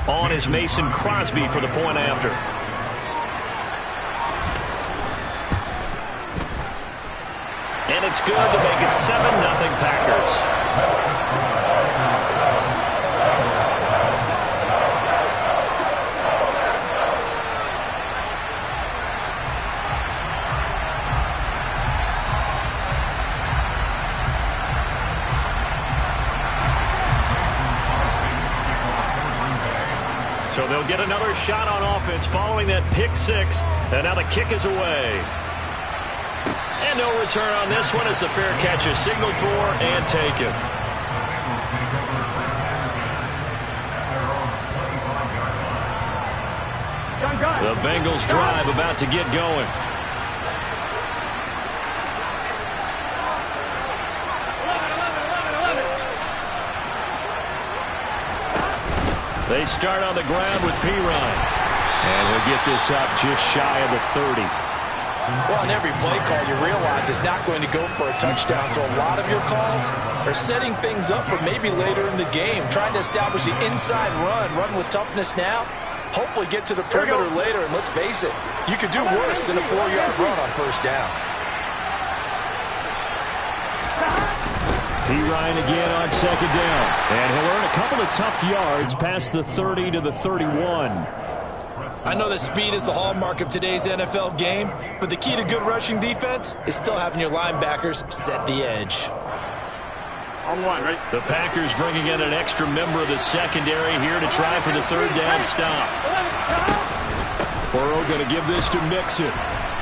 On is Mason Crosby for the point after. And it's good to make it 7-0 Packers. So they'll get another shot on offense following that pick six. And now the kick is away. And no return on this one as the fair catch is signaled for and taken. The Bengals drive about to get going. They start on the ground with P-Ryan. And he'll get this up just shy of the 30. Well, on every play call, you realize it's not going to go for a touchdown. So a lot of your calls are setting things up for maybe later in the game, trying to establish the inside run with toughness now, hopefully get to the perimeter later. And let's face it, you could do worse than a 4-yard run on first down. P-Ryan again on second down. And he'll earn a couple of tough yards past the 30 to the 31. I know that speed is the hallmark of today's NFL game, but the key to good rushing defense is still having your linebackers set the edge. On one, right? The Packers bringing in an extra member of the secondary here to try for the third down stop. Burrow going to give this to Mixon.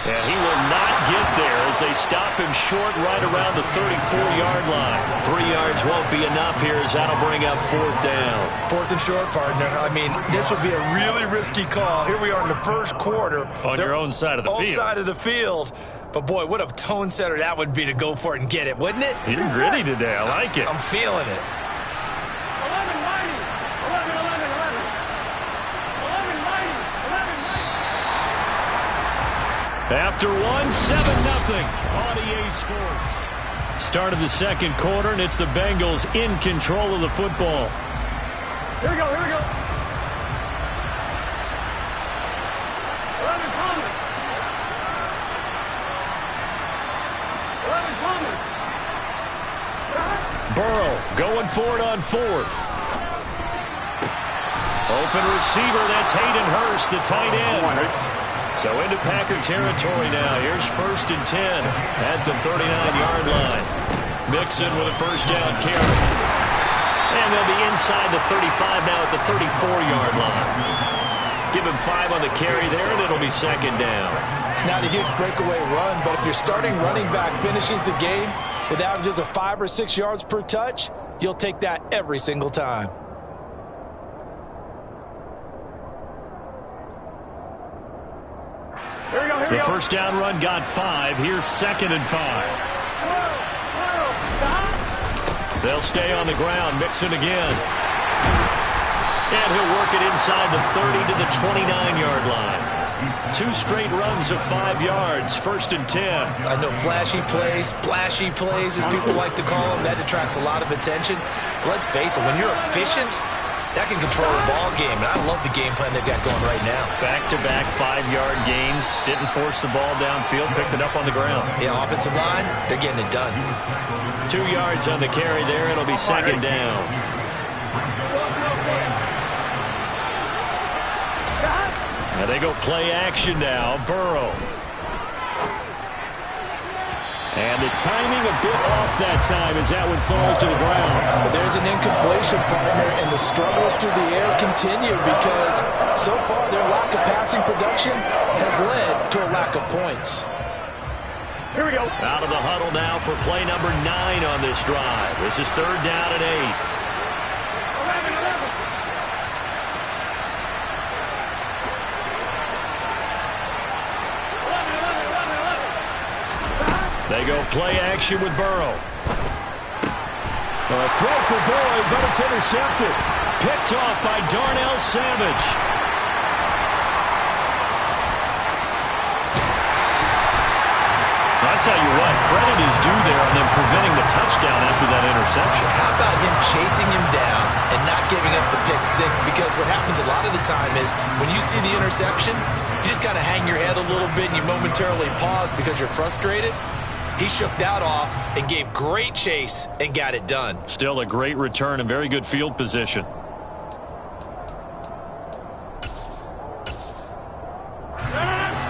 And he will not get there as they stop him short right around the 34-yard line. 3 yards won't be enough here as that'll bring up fourth down. Fourth and short, partner. I mean, this would be a really risky call. Here we are in the first quarter. On your own side of the field. Own side of the field. But, boy, what a tone setter that would be to go for it and get it, wouldn't it? You're gritty today. I like it. I'm feeling it. After 1, 7-0 on EA Sports. Start of the second quarter, and it's the Bengals in control of the football. Here we go, here we go. 11 Thomas. 11 Thomas. Burrow going for it on fourth. Open receiver, that's Hayden Hurst, the tight end. So into Packer territory now. Here's 1st and 10 at the 39-yard line. Mixon with a first down carry. And they'll be inside the 35 now at the 34-yard line. Give him 5 on the carry there, and it'll be second down. It's not a huge breakaway run, but if your starting running back finishes the game with averages of 5 or 6 yards per touch, you'll take that every single time. The first down run got 5. Here's 2nd and 5. They'll stay on the ground. Mixon again. And he'll work it inside the 30 to the 29-yard line. 2 straight runs of 5 yards. 1st and 10. I know flashy plays, splashy plays, as people like to call them. That attracts a lot of attention. But let's face it, when you're efficient, that can control the ball game, and I love the game plan they've got going right now. Back-to-back 5-yard gains. Didn't force the ball downfield. Picked it up on the ground. Yeah, offensive line, they're getting it done. 2 yards on the carry there. It'll be second down. Now they go play action now. Burrow. And the timing a bit off that time as that one falls to the ground. But there's an incompletion, partner, and the struggles through the air continue because so far their lack of passing production has led to a lack of points. Here we go. Out of the huddle now for play number 9 on this drive. This is 3rd down and 8. 11. They go play action with Burrow. A throw for Boyd, but it's intercepted. Picked off by Darnell Savage. I'll tell you what, credit is due there on them preventing the touchdown after that interception. How about him chasing him down, and not giving up the pick six, because what happens a lot of the time is when you see the interception, you just kind of hang your head a little bit and you momentarily pause because you're frustrated. He shook that off and gave great chase and got it done. Still a great return and very good field position.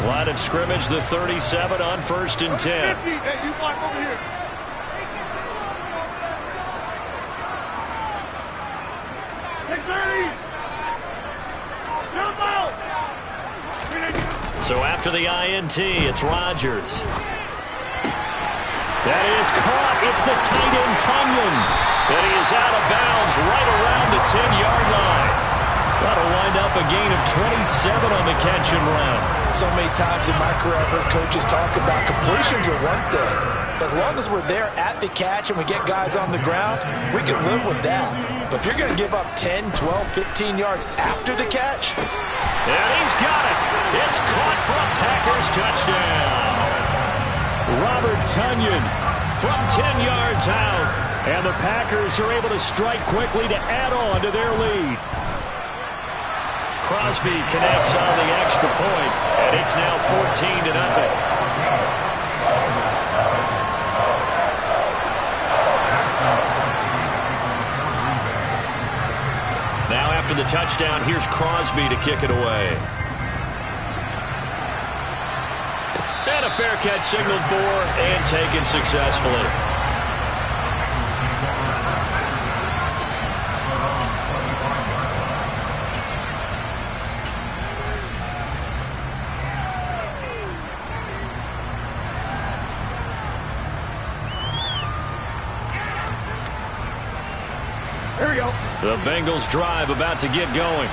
Line of scrimmage, the 37 on 1st and 10. Hey, you block over here. So after the INT, it's Rodgers. That is caught. It's the tight end, Tunyon. And he is out of bounds right around the 10-yard line. That'll wind up a gain of 27 on the catch and run. So many times in my career, I've heard coaches talk about completions are one thing. As long as we're there at the catch and we get guys on the ground, we can live with that. But if you're going to give up 10, 12, 15 yards after the catch. And he's got it. It's caught for a Packers touchdown. Robert Tunyon from 10 yards out. And the Packers are able to strike quickly to add on to their lead. Crosby connects on the extra point, and it's now 14-0. Now after the touchdown, here's Crosby to kick it away. And a fair catch signaled for and taken successfully. The Bengals drive about to get going.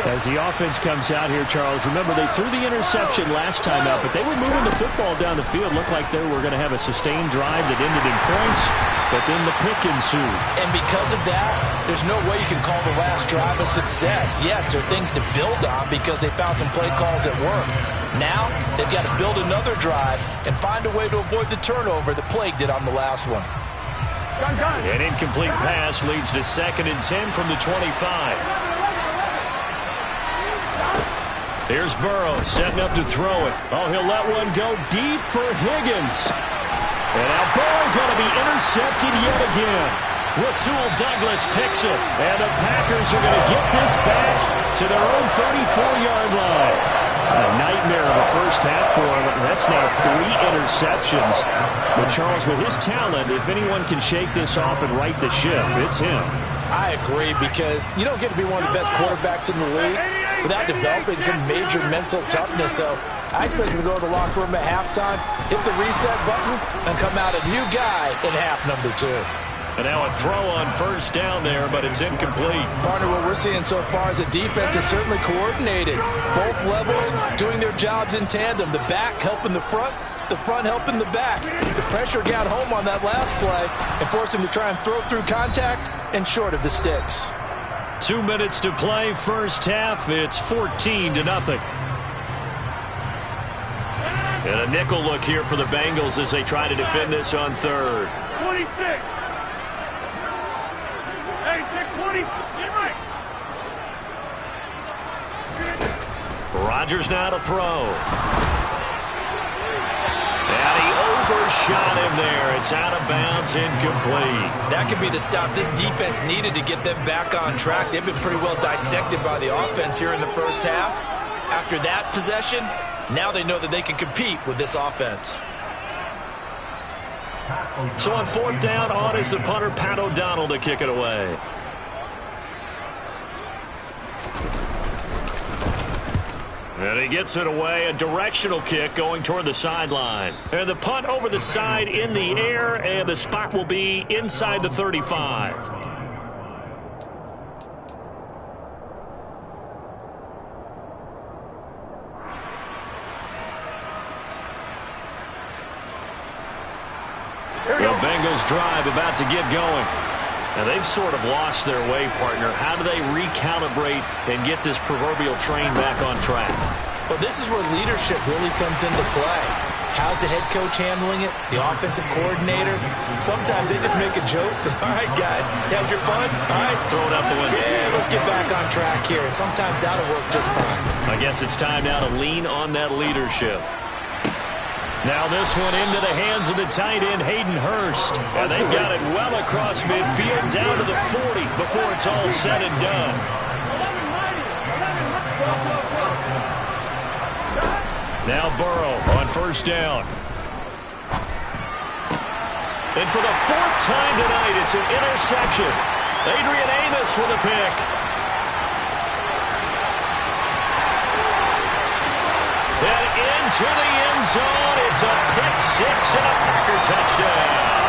As the offense comes out here, Charles, remember they threw the interception last time out, but they were moving the football down the field. Looked like they were going to have a sustained drive that ended in points, but then the pick ensued. And because of that, there's no way you can call the last drive a success. Yes, there are things to build on because they found some play calls that work. Now, they've got to build another drive and find a way to avoid the turnover that plagued it on the last one. An incomplete pass leads to 2nd and 10 from the 25. Here's Burrow setting up to throw it. Oh, he'll let one go deep for Higgins. And now Burrow going to be intercepted yet again. Rasul Douglas picks it. And the Packers are going to get this back to their own 34-yard line. A nightmare of a first half for him. That's now 3 interceptions. But Charles, with his talent, if anyone can shake this off and right the ship, it's him. I agree, because you don't get to be one of the best quarterbacks in the league without developing some major mental toughness. So I expect him to go to the locker room at halftime, hit the reset button, and come out a new guy in half number 2. And now a throw on first down there, but it's incomplete. Partner, what we're seeing so far is the defense is certainly coordinated. Both levels doing their jobs in tandem. The back helping the front helping the back. The pressure got home on that last play and forced him to try and throw through contact and short of the sticks. 2 minutes to play, first half. It's 14-0. And a nickel look here for the Bengals as they try to defend this on 3rd. 26. Hey, take 20. Get right. Rodgers now to throw. And he overshot him there. It's out of bounds, incomplete. That could be the stop this defense needed to get them back on track. They've been pretty well dissected by the offense here in the first half. After that possession, now they know that they can compete with this offense. So on 4th down, on is the punter, Pat O'Donnell, to kick it away. And he gets it away, a directional kick going toward the sideline. And the punt over the side in the air, and the spot will be inside the 35. The Bengals drive about to get going. Now, they've sort of lost their way, partner. How do they recalibrate and get this proverbial train back on track? Well, this is where leadership really comes into play. How's the head coach handling it? The offensive coordinator? Sometimes they just make a joke. All right, guys, had your fun? All right, Throw it out the window. yeah, let's get back on track here. And sometimes that'll work just fine. I guess it's time now to lean on that leadership. Now this one into the hands of the tight end, Hayden Hurst. And they've got it well across midfield down to the 40 before it's all said and done. Now Burrow on first down. And for the fourth time tonight, it's an interception. Adrian Amos with a pick. And into the end zone, it's a pick six and a Packer touchdown.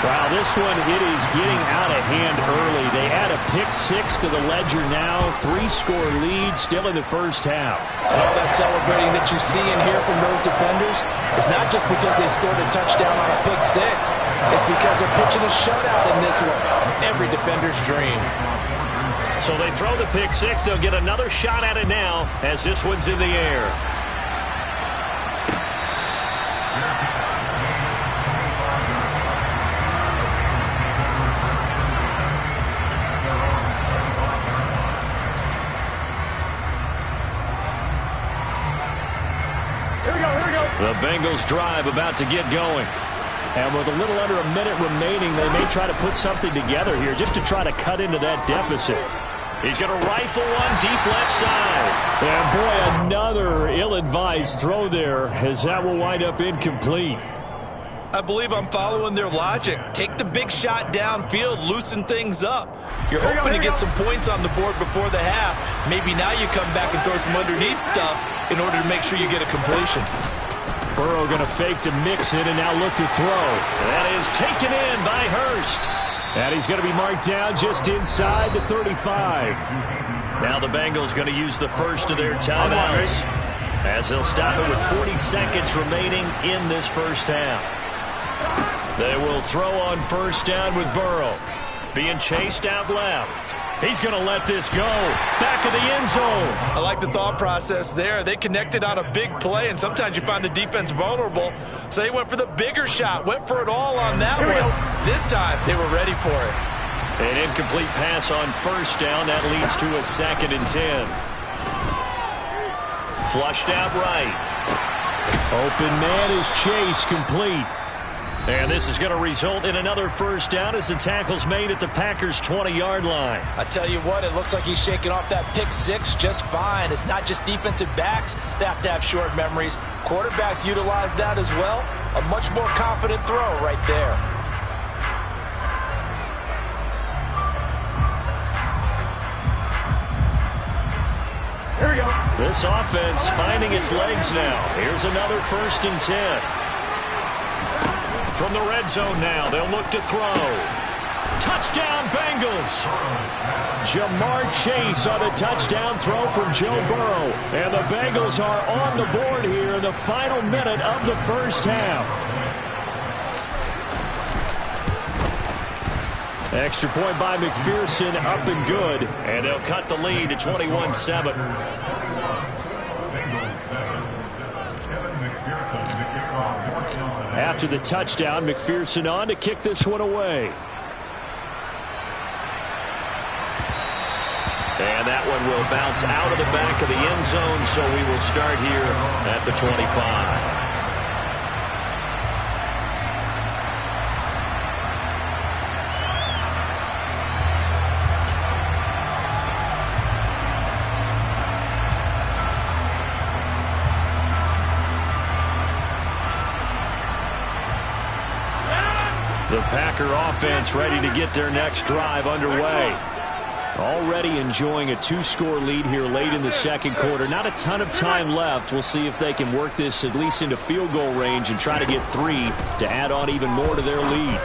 Wow, this one, it is getting out of hand early. They add a pick six to the ledger now. 3-score lead still in the first half. And all that celebrating that you see and hear from those defenders is not just because they scored a touchdown on a pick six. It's because they're pitching a shutout in this one. Every defender's dream. So they throw the pick six. They'll get another shot at it now as this one's in the air. The Bengals drive about to get going. And with a little under a minute remaining, they may try to put something together here just to try to cut into that deficit. He's going to rifle one deep left side. And boy, another ill-advised throw there as that will wind up incomplete. I believe I'm following their logic. Take the big shot downfield, loosen things up. You're hoping to get some points on the board before the half. Maybe now you come back and throw some underneath stuff in order to make sure you get a completion. Burrow going to fake to Mixon and now look to throw. That is taken in by Hurst. And he's going to be marked down just inside the 35. Now the Bengals going to use the first of their timeouts as they'll stop it with 40 seconds remaining in this first half. They will throw on first down with Burrow. Being chased out left. He's going to let this go. Back of the end zone. I like the thought process there. They connected on a big play, and sometimes you find the defense vulnerable. So they went for the bigger shot, went for it all on that one. This time, they were ready for it. An incomplete pass on first down. That leads to a 2nd and 10. Flushed out right. Open man is Chase, complete. And this is going to result in another first down as the tackle's made at the Packers' 20-yard line. I tell you what, it looks like he's shaking off that pick six just fine. It's not just defensive backs that have to have short memories. Quarterbacks utilize that as well. A much more confident throw right there. Here we go. This offense finding its legs now. Here's another 1st and 10. From the red zone now, they'll look to throw. Touchdown, Bengals! Jamar Chase on a touchdown throw from Joe Burrow. And the Bengals are on the board here in the final minute of the first half. Extra point by McPherson, up and good. And they'll cut the lead to 21-7. After the touchdown, McPherson on to kick this one away. And that one will bounce out of the back of the end zone, so we will start here at the 25. The Packer offense ready to get their next drive underway. Already enjoying a 2-score lead here late in the second quarter. Not a ton of time left. We'll see if they can work this at least into field goal range and try to get 3 to add on even more to their lead.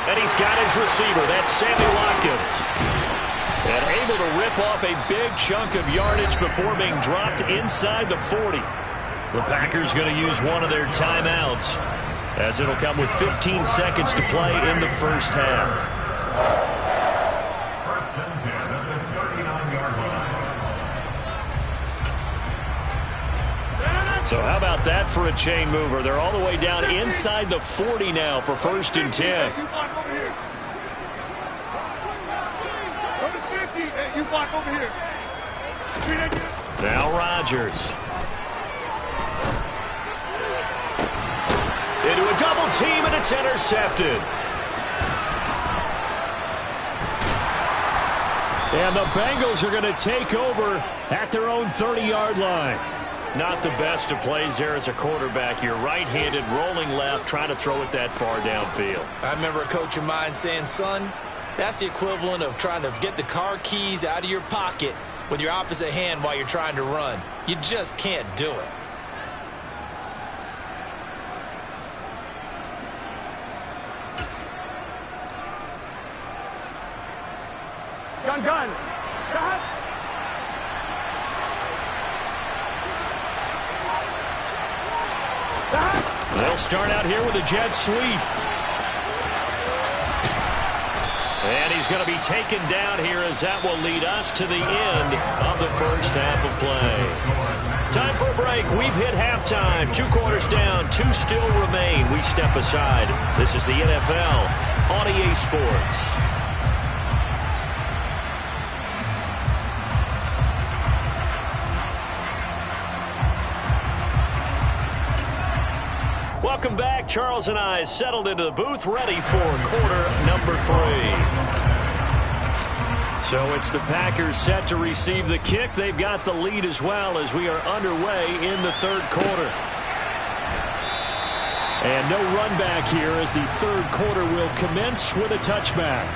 And he's got his receiver. That's Sammy Watkins. And able to rip off a big chunk of yardage before being dropped inside the 40. The Packers going to use one of their timeouts, as it'll come with 15 seconds to play in the first half. So how about that for a chain mover? They're all the way down inside the 40 now for 1st and 10. You block over here. Now Rodgers. Into a double team, and it's intercepted. And the Bengals are going to take over at their own 30-yard line. Not the best of plays there as a quarterback. You're right-handed, rolling left, trying to throw it that far downfield. I remember a coach of mine saying, son, that's the equivalent of trying to get the car keys out of your pocket with your opposite hand while you're trying to run. You just can't do it. Gun. They'll start out here with a jet sweep. And he's going to be taken down here as that will lead us to the end of the first half of play. Time for a break. We've hit halftime. 2 quarters down, 2 still remain. We step aside. This is the NFL on EA Sports. Welcome back. Charles and I settled into the booth, ready for quarter number 3. So it's the Packers set to receive the kick. They've got the lead as well as we are underway in the 3rd quarter. And no run back here as the 3rd quarter will commence with a touchback.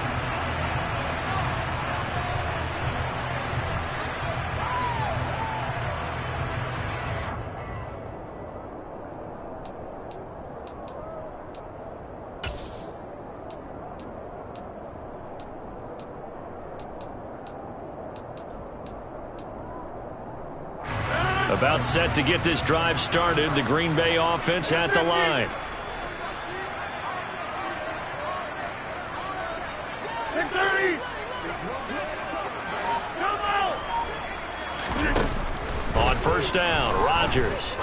About set to get this drive started. The Green Bay offense at the line. On 1st down, Rodgers.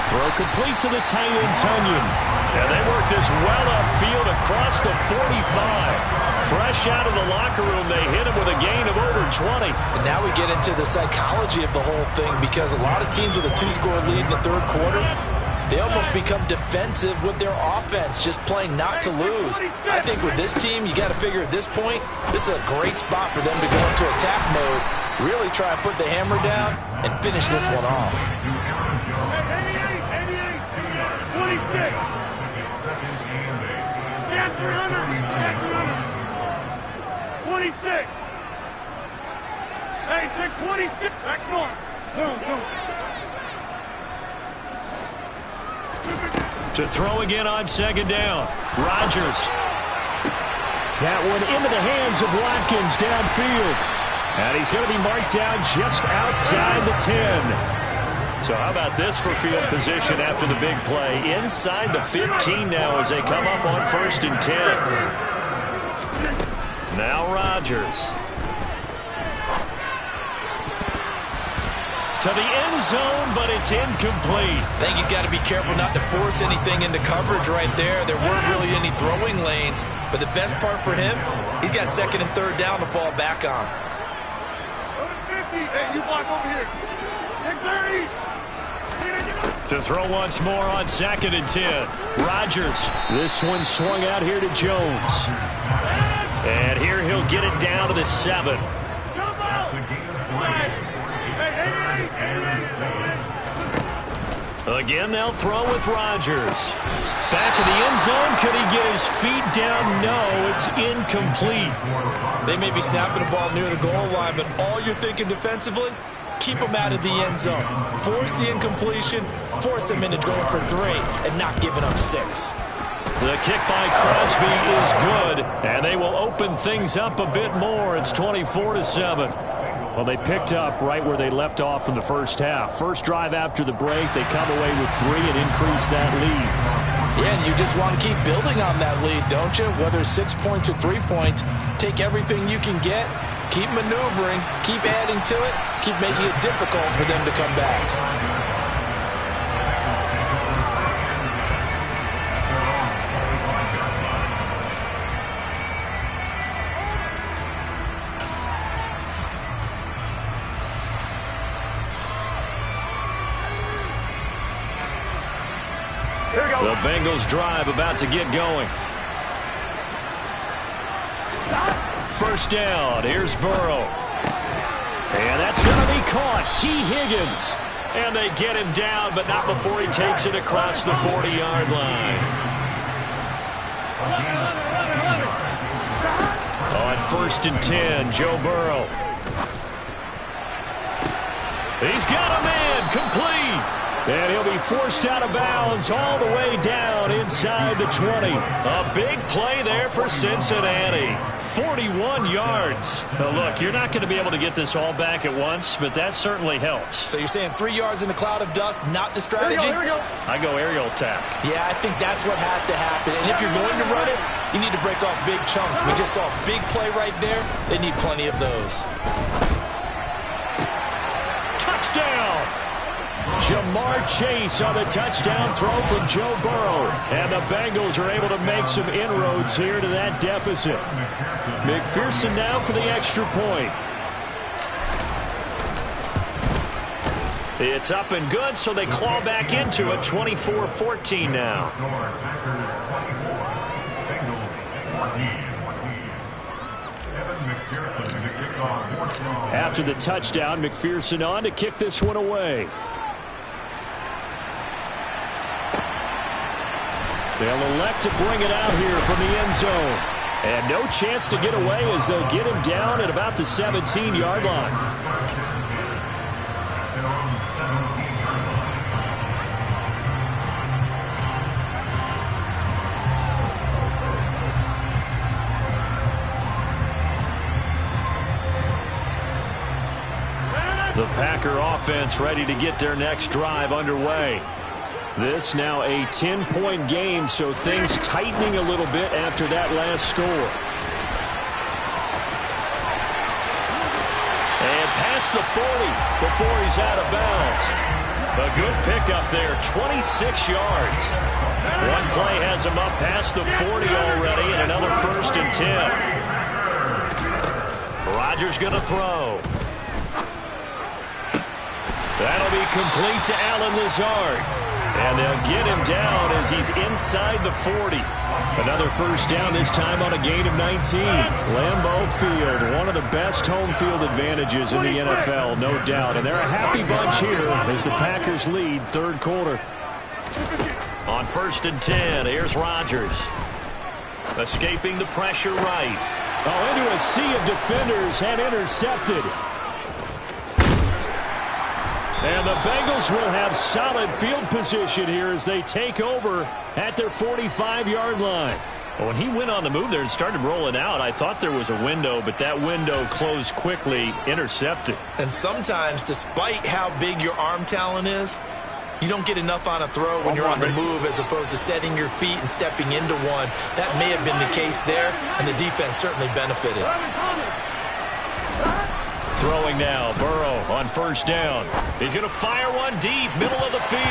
Throw complete to the tight end, Tunyon. And they work this well upfield across the 45. Fresh out of the locker room, they hit him with a gain of over 20. And now we get into the psychology of the whole thing, because a lot of teams with a 2-score lead in the 3rd quarter, they almost become defensive with their offense, just playing not to lose. I think with this team, you got to figure at this point, this is a great spot for them to go into attack mode, really try and put the hammer down and finish this one off. 26. Yeah, 300. 26. Hey, take 26. Back north. To throw again on 2nd down. Rodgers. That one into the hands of Watkins downfield. And he's going to be marked down just outside the 10. So how about this for field position after the big play? Inside the 15 now as they come up on 1st and 10. Now Rodgers. To the end zone, but it's incomplete. I think he's got to be careful not to force anything into coverage right there. There weren't really any throwing lanes, but the best part for him, he's got 2nd and 3rd down to fall back on. 50. Hey, you block over here. Take 30. To throw once more on 2nd and 10. Rodgers. This one swung out here to Jones. And here he'll get it down to the 7. Again, they'll throw with Rodgers. Back of the end zone. Could he get his feet down? No, it's incomplete. They may be snapping the ball near the goal line, but all you're thinking defensively, keep them out of the end zone. Force the incompletion, force them into going for 3, and not giving up 6. The kick by Crosby is good, and they will open things up a bit more. It's 24-7. Well, they picked up right where they left off in the first half. First drive after the break, they come away with 3 and increase that lead. Yeah, and you just want to keep building on that lead, don't you? Whether 6 points or 3 points, take everything you can get Keep maneuvering, keep adding to it, keep making it difficult for them to come back. The Bengals drive about to get going. First down. Here's Burrow. And that's going to be caught. T. Higgins. And they get him down, but not before he takes it across the 40-yard line. On 1st and 10, Joe Burrow. He's got a man complete. And he'll be forced out of bounds all the way down inside the 20. A big play there for Cincinnati. 41 yards. Now, look, you're not going to be able to get this all back at once, but that certainly helps. So you're saying 3 yards in a cloud of dust, not the strategy? Here we go. I go aerial attack. Yeah, I think that's what has to happen. And if you're going to run it, you need to break off big chunks. We just saw a big play right there. They need plenty of those. Touchdown! Jamar Chase on the touchdown throw from Joe Burrow. And the Bengals are able to make some inroads here to that deficit. McPherson now for the extra point. It's up and good, so they claw back into it. 24-14 now. After the touchdown, McPherson on to kick this one away. They'll elect to bring it out here from the end zone. And no chance to get away as they'll get him down at about the 17-yard line. The Packer offense ready to get their next drive underway. This now a 10-point game, so things tightening a little bit after that last score. And past the 40 before he's out of bounds. A good pickup there, 26 yards. One play has him up past the 40 already, and another 1st and 10. Rodgers going to throw. That'll be complete to Allen Lazard. And they'll get him down as he's inside the 40. Another first down, this time on a gain of 19. Lambeau Field, one of the best home field advantages in the NFL, no doubt. And they're a happy bunch here as the Packers lead third quarter. On 1st and 10, here's Rodgers. Escaping the pressure right. Oh, into a sea of defenders and intercepted. And the Bengals will have solid field position here as they take over at their 45-yard line. When he went on the move there and started rolling out, I thought there was a window, but that window closed quickly, intercepted. And sometimes, despite how big your arm talent is, you don't get enough on a throw when you're on the move as opposed to setting your feet and stepping into one. That may have been the case there, and the defense certainly benefited. Throwing now, Burrow on 1st down. He's going to fire one deep, middle of the field.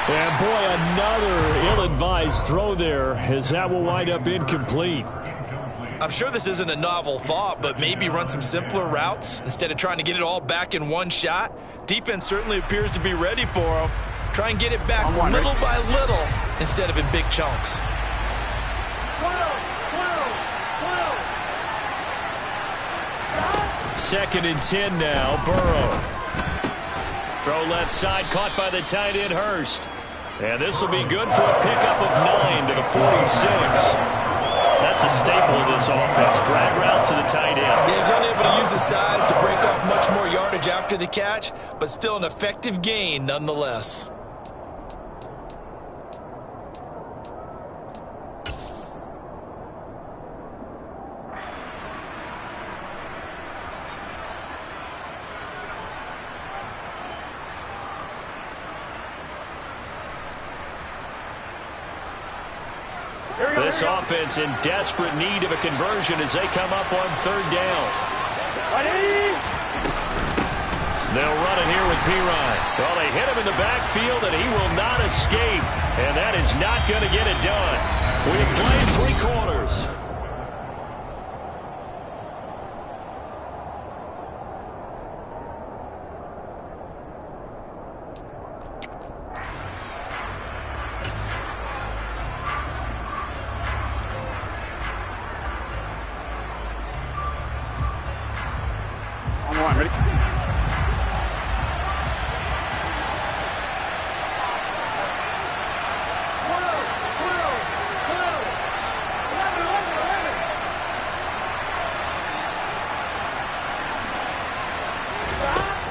And boy, another ill-advised throw there as that will wind up incomplete. I'm sure this isn't a novel thought, but maybe run some simpler routes instead of trying to get it all back in one shot. Defense certainly appears to be ready for him. Try and get it back little by little instead of in big chunks. Second and 10 now, Burrow. Throw left side, caught by the tight end, Hurst. And this will be good for a pickup of 9 to the 46. That's a staple of this offense. Drag route to the tight end. Yeah, he's only able to use his size to break off much more yardage after the catch, but still an effective gain nonetheless. This offense in desperate need of a conversion as they come up on 3rd down. They'll run it here with P-Ryan. Well, they hit him in the backfield, and he will not escape. And that is not going to get it done. We've played 3 quarters. Ready?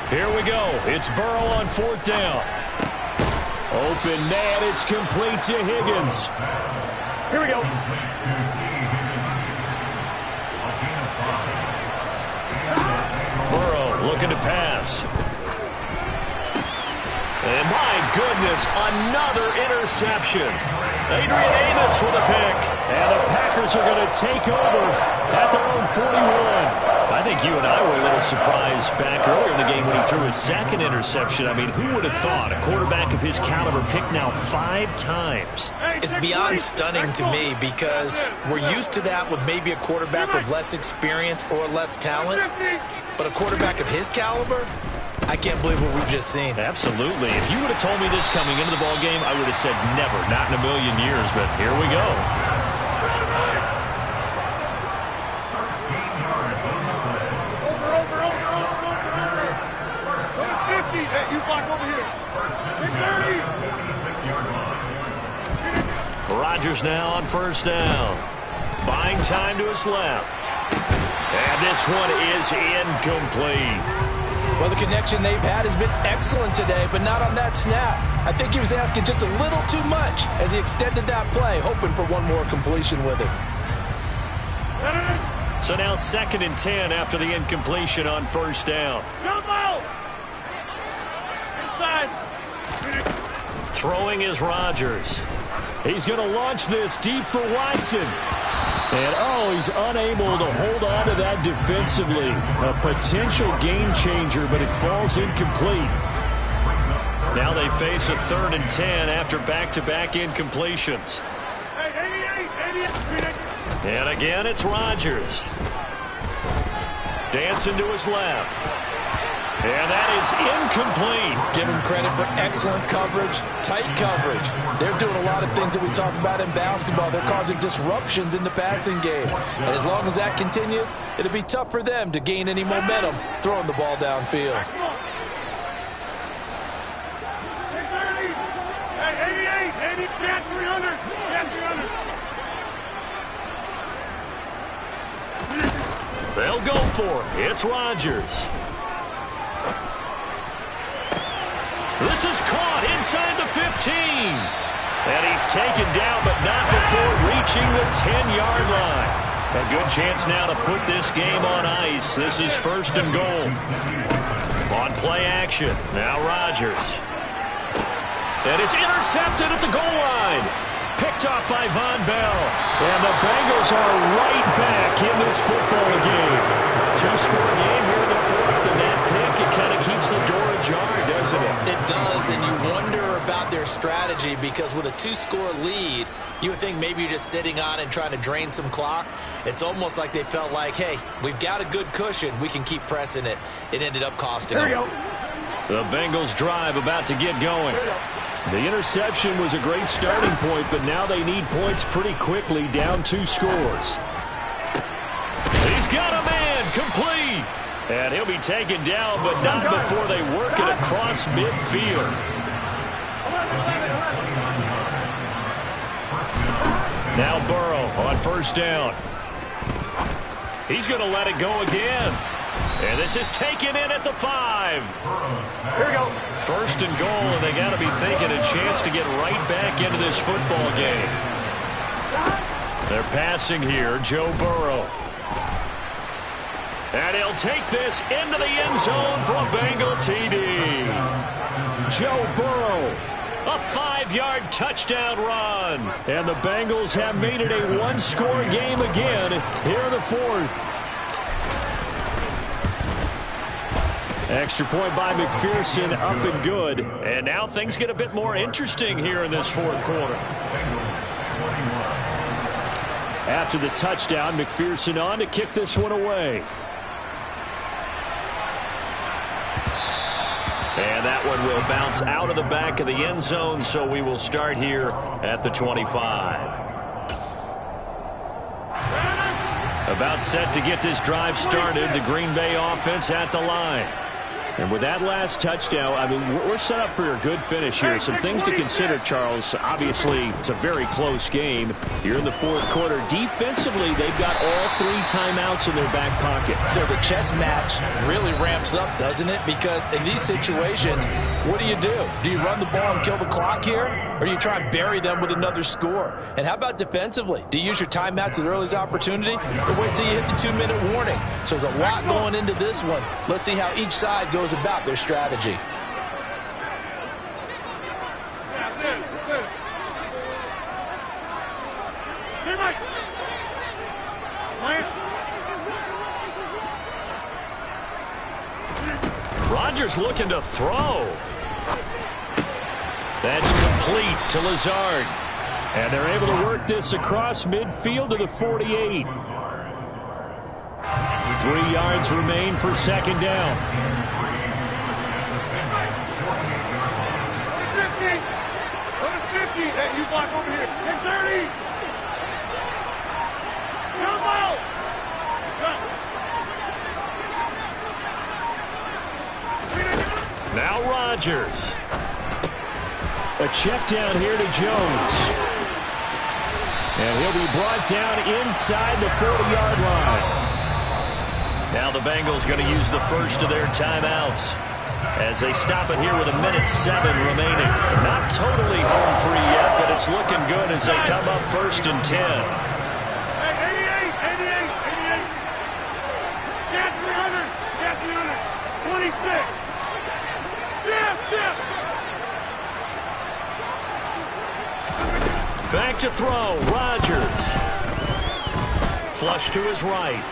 Here we go. It's Burrow on 4th down. Open man. It's complete to Higgins. Here we go. Burrow looking to pass. And my goodness, another interception. Adrian Amos with a pick. And the Packers are going to take over at their own 41. I think you and I were a little surprised back earlier in the game when he threw his 2nd interception. I mean, who would have thought a quarterback of his caliber picked now 5 times? It's beyond stunning to me because we're used to that with maybe a quarterback with less experience or less talent. But a quarterback of his caliber, I can't believe what we've just seen. Absolutely. If you would have told me this coming into the ball game, I would have said never, not in a million years. But here we go. You block over here. Rodgers now on 1st down. Buying time to his left. And this one is incomplete. Well, the connection they've had has been excellent today, but not on that snap. I think he was asking just a little too much as he extended that play, hoping for one more completion with it. So now 2nd and 10 after the incompletion on 1st down. Throwing is Rodgers. He's going to launch this deep for Watson. And, he's unable to hold on to that defensively. A potential game changer, but it falls incomplete. Now they face a 3rd and 10 after back-to-back incompletions. And again, it's Rodgers. Dancing to his left. And that is incomplete. Give him credit for excellent coverage, tight coverage. They're doing a lot of things that we talk about in basketball. They're causing disruptions in the passing game. And as long as that continues, it'll be tough for them to gain any momentum throwing the ball downfield. Hey, 88, 80, stand 300, stand 300. They'll go for it. It's Rodgers. This is caught inside the 15. And he's taken down, but not before reaching the 10-yard line. A good chance now to put this game on ice. This is 1st and goal. On play action. Now Rodgers. And it's intercepted at the goal line. Picked off by Von Bell. And the Bengals are right back in this football game. 2-score game here in the 4th, and that pick, it kind of keeps the door ajar, doesn't it? It does, and you wonder about their strategy because with a 2-score lead, you would think maybe you're just sitting on and trying to drain some clock. It's almost like they felt like, hey, we've got a good cushion. We can keep pressing it. It ended up costing them. The Bengals drive about to get going. The interception was a great starting point, but now they need points pretty quickly, down 2 scores. He's got a man, complete. And he'll be taken down, but not before they work it across midfield. Now Burrow on 1st down. He's going to let it go again. And this is taken in at the 5. Here we go. 1st and goal, and they got to be thinking a chance to get right back into this football game. They're passing here, Joe Burrow. And he'll take this into the end zone for a Bengal TD. Joe Burrow, a 5-yard touchdown run. And the Bengals have made it a 1-score game again here in the 4th. Extra point by McPherson, up and good. And now things get a bit more interesting here in this fourth quarter. After the touchdown, McPherson on to kick this one away. And that one will bounce out of the back of the end zone, so we will start here at the 25. About set to get this drive started, the Green Bay offense at the line. And with that last touchdown, I mean, we're set up for a good finish here. Some things to consider, Charles. Obviously, it's a very close game. Here in the fourth quarter, defensively, they've got all 3 timeouts in their back pocket. So the chess match really ramps up, doesn't it? Because in these situations, what do? Do you run the ball and kill the clock here? Or do you try and bury them with another score? And how about defensively? Do you use your timeouts at the earliest opportunity? Or wait till you hit the 2-minute warning? So there's a lot going into this one. Let's see how each side goes about their strategy. Rodgers looking to throw. That's complete to Lazard. And they're able to work this across midfield to the 48. 3 yards remain for second down. 50. Hey, you block over here. And 30. Come out. Now Rodgers. A check down here to Jones. And he'll be brought down inside the 40-yard line. Now the Bengals going to use the first of their timeouts as they stop it here with 1:07 remaining. Not totally home free yet, but it's looking good as they come up 1st and 10. Hey, 88. Get 300. 26. Yes. Back to throw, Rodgers. Flush to his right.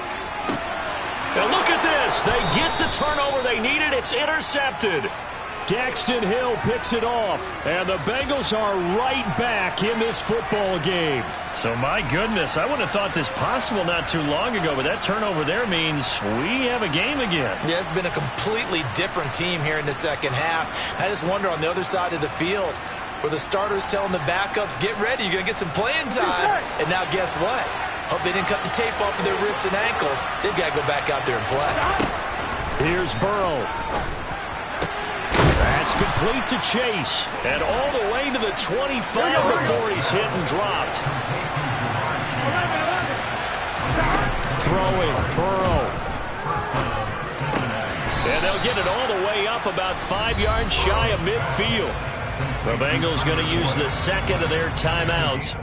And look at this. They get the turnover they needed. It's intercepted. Daxton Hill picks it off. And the Bengals are right back in this football game. So, my goodness, I wouldn't have thought this possible not too long ago, but that turnover there means we have a game again. Yeah, it's been a completely different team here in the second half. I just wonder on the other side of the field, where the starters telling the backups, get ready, you're going to get some playing time. And now guess what? Hope they didn't cut the tape off of their wrists and ankles. They've got to go back out there and play. Here's Burrow. That's complete to Chase. And all the way to the 25 before he's hit and dropped. Throwing, Burrow. And they'll get it all the way up about 5 yards shy of midfield. The Bengals going to use the second of their timeouts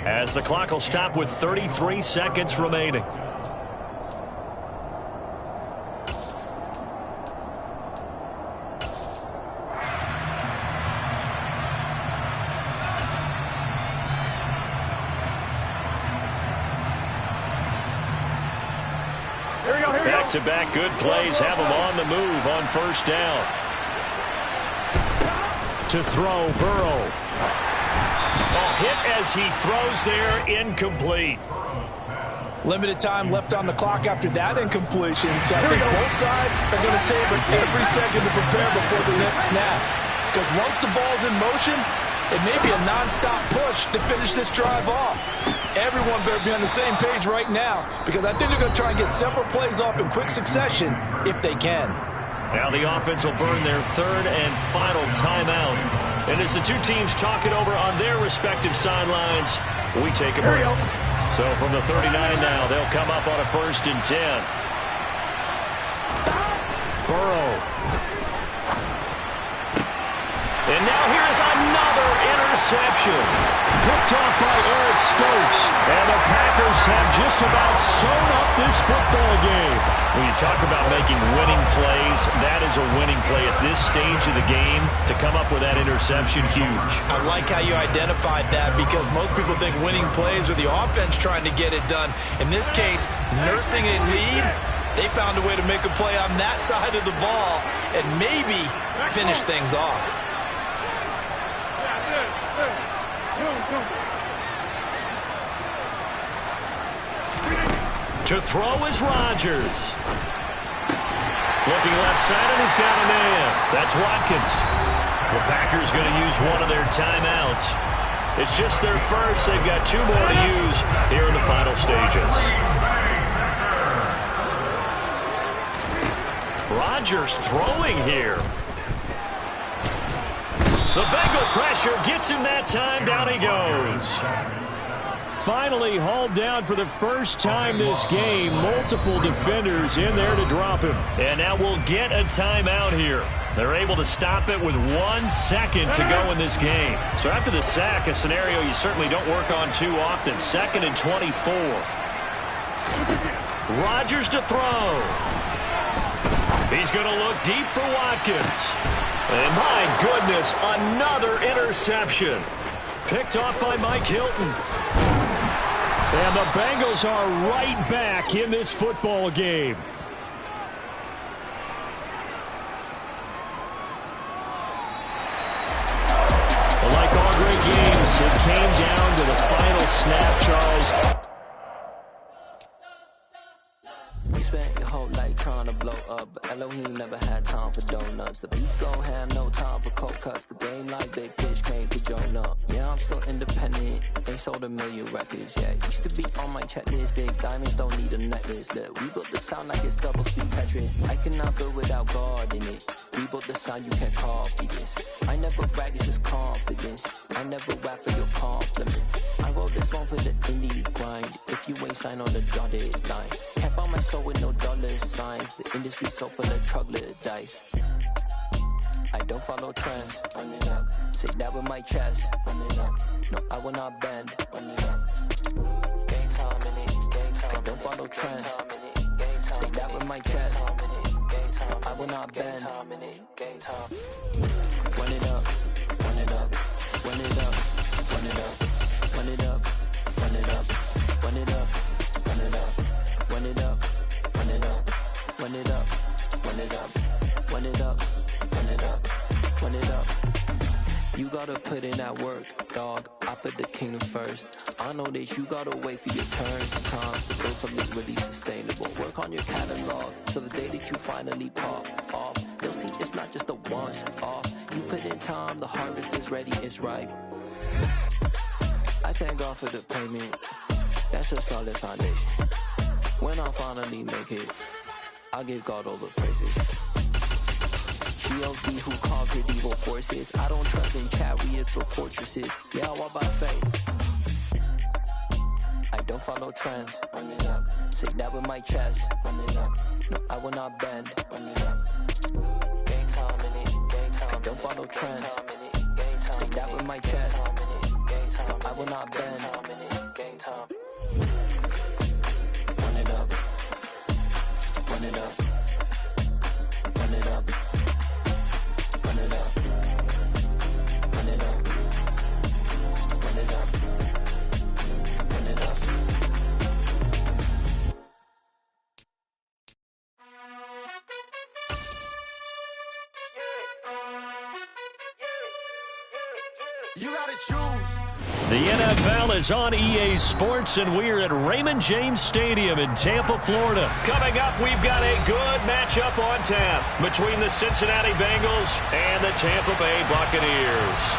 as the clock will stop with 33 seconds remaining. Back-to-back good plays have them on the move on first down. To throw, Burrow. Hit as he throws there, incomplete. Limited time left on the clock after that incompletion, so I think both sides are going to savor every second to prepare before the next snap. Because once the ball's in motion, it may be a non-stop push to finish this drive off. Everyone better be on the same page right now, because I think they're going to try and get several plays off in quick succession if they can. Now the offense will burn their third and final timeout. And as the two teams talk it over on their respective sidelines, we take a break. So from the 39 now, they'll come up on a 1st and 10. Burrow. And now here's another interception. Picked off by Eric Stokes. And the Packers have just about sewn up this football game. When you talk about making winning plays, that is a winning play at this stage of the game. To come up with that interception, huge. I like how you identified that, because most people think winning plays are the offense trying to get it done. In this case, nursing a lead They found a way to make a play on that side of the ball and maybe finish things off. To throw is Rodgers. Looking left side, and he's got a man. That's Watkins. The Packers going to use one of their timeouts. It's just their first. They've got 2 more to use here in the final stages. Rodgers throwing here. The Bengal pressure gets him that time. Down he goes. Finally hauled down for the first time this game. Multiple defenders in there to drop him. And now we'll get a timeout here. They're able to stop it with 1 second to go in this game. So after the sack, a scenario you certainly don't work on too often. 2nd and 24. Rodgers to throw. He's going to look deep for Watkins. And my goodness, another interception. Picked off by Mike Hilton. And the Bengals are right back in this football game. Like all great games, it came down to the final snap, Charles. You spent your whole life trying to blow up, but Elohim never had time for donuts. The beat gon' have no time for cold cuts. The game like big pitch came to join up. Yeah, I'm still independent. They sold 1 million records, yeah. Used to be on my checklist. Big diamonds don't need a necklace. Look, we built the sound like it's double speed Tetris. I cannot build without God in it. We built the sound, you can't copy this. I never brag, it's just confidence. I never rap for your compliments. I wrote this one for the indie grind. If you ain't signed on the dotted line, can't buy my soul with no dollar signs. The industry so full of troglodytes. I don't follow trends. Run it up. Say that with my chest. Run it up. No, I will not bend. Run it up. Game time in it. Game time. I don't follow trends. Say that with my chest. No, I will not bend. Game time. Run it up. Run it up. Run it up. Run it up. Run it up. Run it up. Run it up. Run it up. Run it up. Run it up. Run it up. Run it up. Run it up. Run it up. Run it up. You gotta put in that work, dog. I put the kingdom first. I know that you gotta wait for your turn sometimes to build something really sustainable. Work on your catalog, so the day that you finally pop off, you'll see it's not just a once off. You put in time, the harvest is ready, it's ripe. I thank God for the payment. That's a solid foundation. When I finally make it, I give God all the praises. GOD who conquered evil forces. I don't trust in chariots or fortresses. Yeah, I walk by faith. I don't follow trends. Run it up. Say that with my chest. Run it up. No, I will not bend. Run it up. Game time in it. Game time. I don't follow trends. Say that with my chest. No, I will not bend. Game time. Run it up. Run it up. Run it up. Run it up. Run it up. Run it up. Run it up. You gotta choose. The NFL is on EA Sports, and we're at Raymond James Stadium in Tampa, Florida. Coming up, we've got a good matchup on tap between the Cincinnati Bengals and the Tampa Bay Buccaneers.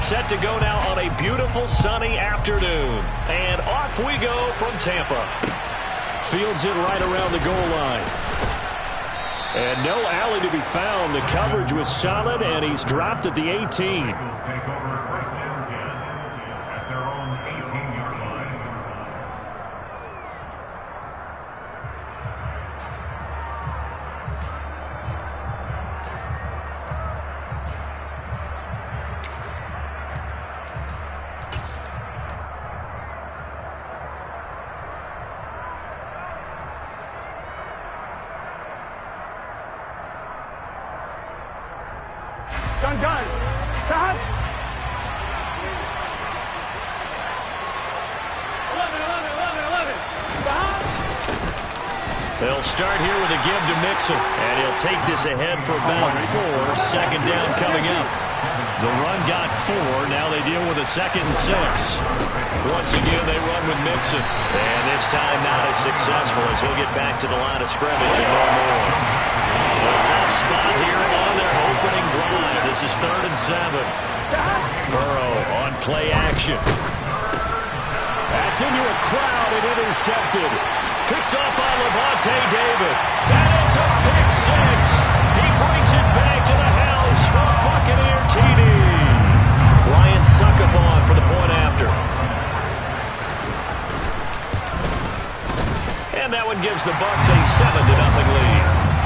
Set to go now on a beautiful sunny afternoon. And off we go from Tampa. Fields it right around the goal line. And no alley to be found. The coverage was solid, and he's dropped at the 18. Gun. Stop. 11. Stop. They'll start here with a give to Mixon, and he'll take this ahead for about 4. Second down coming up. The run got 4. Now they deal with a 2nd and 6. Once again, they run with Mixon. And this time not as successful as he'll get back to the line of scrimmage and no more. A tough spot here on their opening drive. This is 3rd and 7. Burrow on play action. That's into a crowd and intercepted. Picked up by Levante David. And it's a pick 6. He brings it back to the house for Buccaneer TD. Ryan Succabon for the point after. And that one gives the Bucs a 7-0 lead.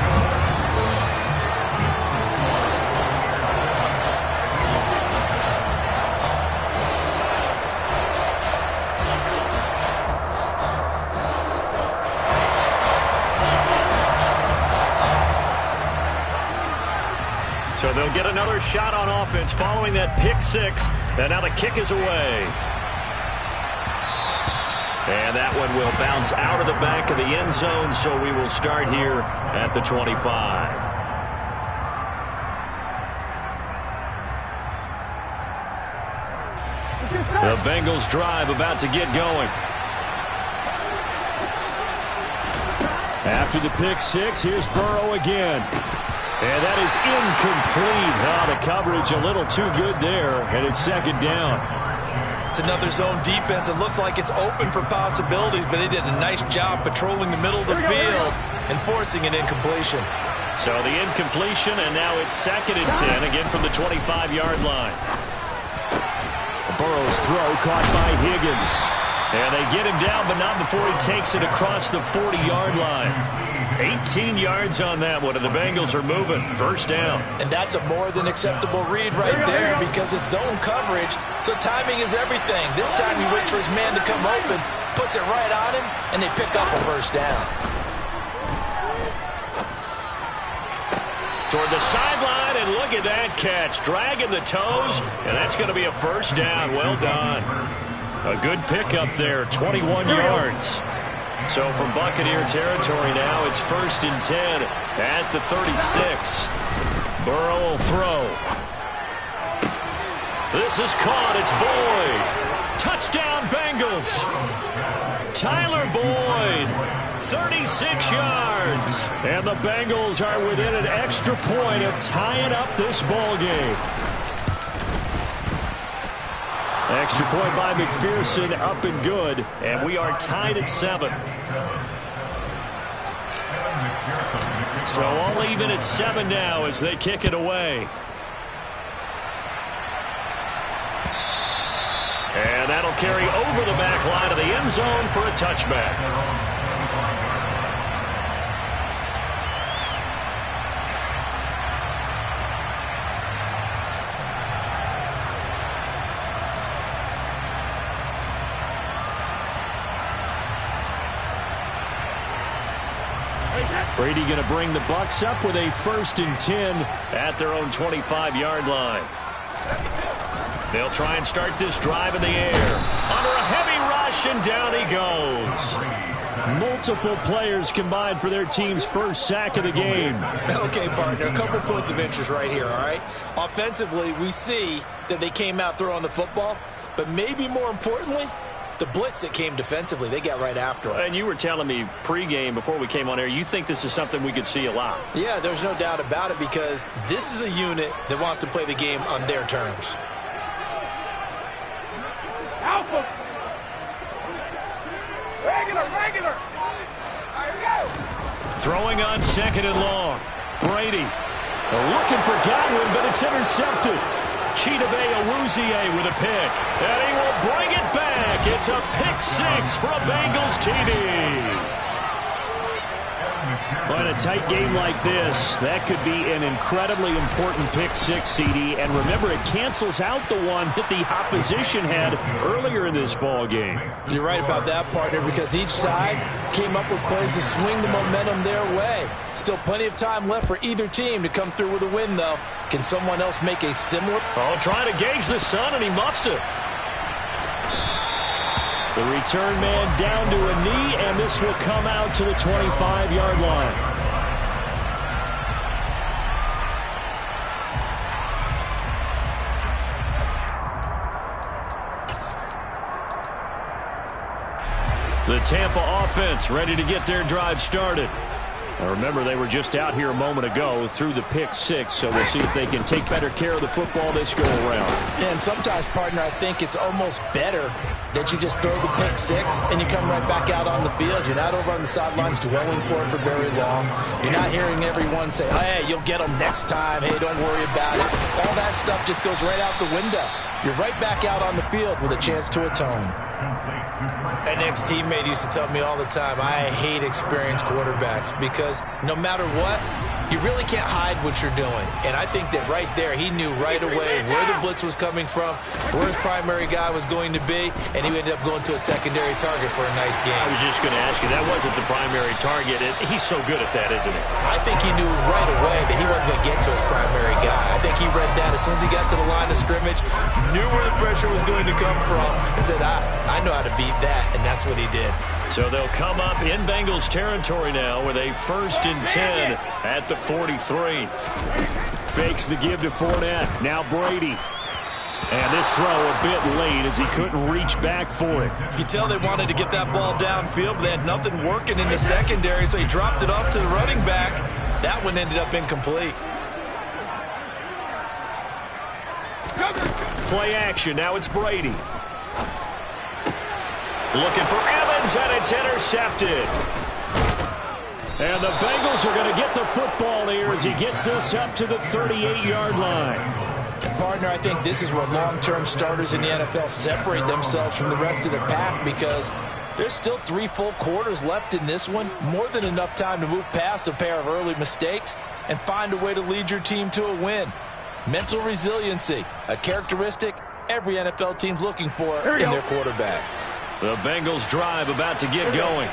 So they'll get another shot on offense following that pick 6. And now the kick is away. And that one will bounce out of the back of the end zone, so we will start here at the 25. The Bengals drive about to get going. After the pick 6, here's Burrow again. And that is incomplete. The coverage a little too good there, and it's 2nd down. It's another zone defense. It looks like it's open for possibilities, but they did a nice job patrolling the middle of the field and forcing an incompletion. So the incompletion, and now it's 2nd and 10, again from the 25-yard line. Burrow's throw caught by Higgins. And they get him down, but not before he takes it across the 40-yard line. 18 yards on that one, and the Bengals are moving. 1st down. And that's a more than acceptable read right there because it's zone coverage, so timing is everything. This time he waits for his man to come open, puts it right on him, and they pick up a 1st down. Toward the sideline, and look at that catch. Dragging the toes, and that's going to be a 1st down. Well done. A good pickup there, 21 yards. So from Buccaneer territory now, it's 1st and 10 at the 36. Burrow will throw. This is caught. It's Boyd. Touchdown, Bengals. Tyler Boyd, 36 yards. And the Bengals are within an extra point of tying up this ball game. Extra point by McPherson, up and good. And we are tied at 7. So all even at 7 now as they kick it away. And that'll carry over the back line of the end zone for a touchback. Brady going to bring the Bucs up with a 1st and 10 at their own 25-yard line. They'll try and start this drive in the air. Under a heavy rush, and down he goes. Multiple players combined for their team's 1st sack of the game. Okay, partner, a couple points of interest right here, all right? Offensively, we see that they came out throwing the football, but maybe more importantly, the blitz that came defensively, they got right after it. And you were telling me pregame before we came on air, you think this is something we could see a lot. Yeah, there's no doubt about it because this is a unit that wants to play the game on their terms. Alpha. Regular. There we go. Throwing on 2nd and long. Brady. Looking for Godwin, but it's intercepted. Chidobe Awuzie with a pick. And he will bring it back. It's a pick 6 for a Bengals TD. But a tight game like this, that could be an incredibly important pick six, CD. And remember, it cancels out the one that the opposition had earlier in this ball game. You're right about that, partner, because each side came up with plays to swing the momentum their way. Still plenty of time left for either team to come through with a win, though. Can someone else make a similar? Oh, trying to gauge the sun, and he muffs it. The return man down to a knee, and this will come out to the 25-yard line. The Tampa offense ready to get their drive started. Now remember, they were just out here a moment ago through the pick six, so we'll see if they can take better care of the football this go around. And sometimes, partner, I think it's almost better that you just throw the pick six and you come right back out on the field. You're not over on the sidelines dwelling for it for very long. You're not hearing everyone say, hey, you'll get them next time. Hey, don't worry about it. All that stuff just goes right out the window. You're right back out on the field with a chance to atone. An ex-teammate used to tell me all the time, I hate experienced quarterbacks because no matter what, you really can't hide what you're doing. And I think that right there, he knew right away where the blitz was coming from, where his primary guy was going to be, and he ended up going to a secondary target for a nice game. I was just going to ask you, that wasn't the primary target. He's so good at that, isn't he? I think he knew right away that he wasn't going to get to his primary guy. I think he read that as soon as he got to the line of scrimmage, knew where the pressure was going to come from, and said, I know how to beat that, and that's what he did. So they'll come up in Bengals territory now with a 1st and 10 at the 43. Fakes the give to Fournette. Now Brady. And this throw a bit late as he couldn't reach back for it. You could tell they wanted to get that ball downfield, but they had nothing working in the secondary, so he dropped it off to the running back. That one ended up incomplete. Play action. Now it's Brady. Looking for Evans, and it's intercepted. And the Bengals are going to get the football here as he gets this up to the 38-yard line. And partner, I think this is where long-term starters in the NFL separate themselves from the rest of the pack because there's still 3 full quarters left in this one. More than enough time to move past a pair of early mistakes and find a way to lead your team to a win. Mental resiliency, a characteristic every NFL team's looking for in their quarterback. The Bengals drive about to get going.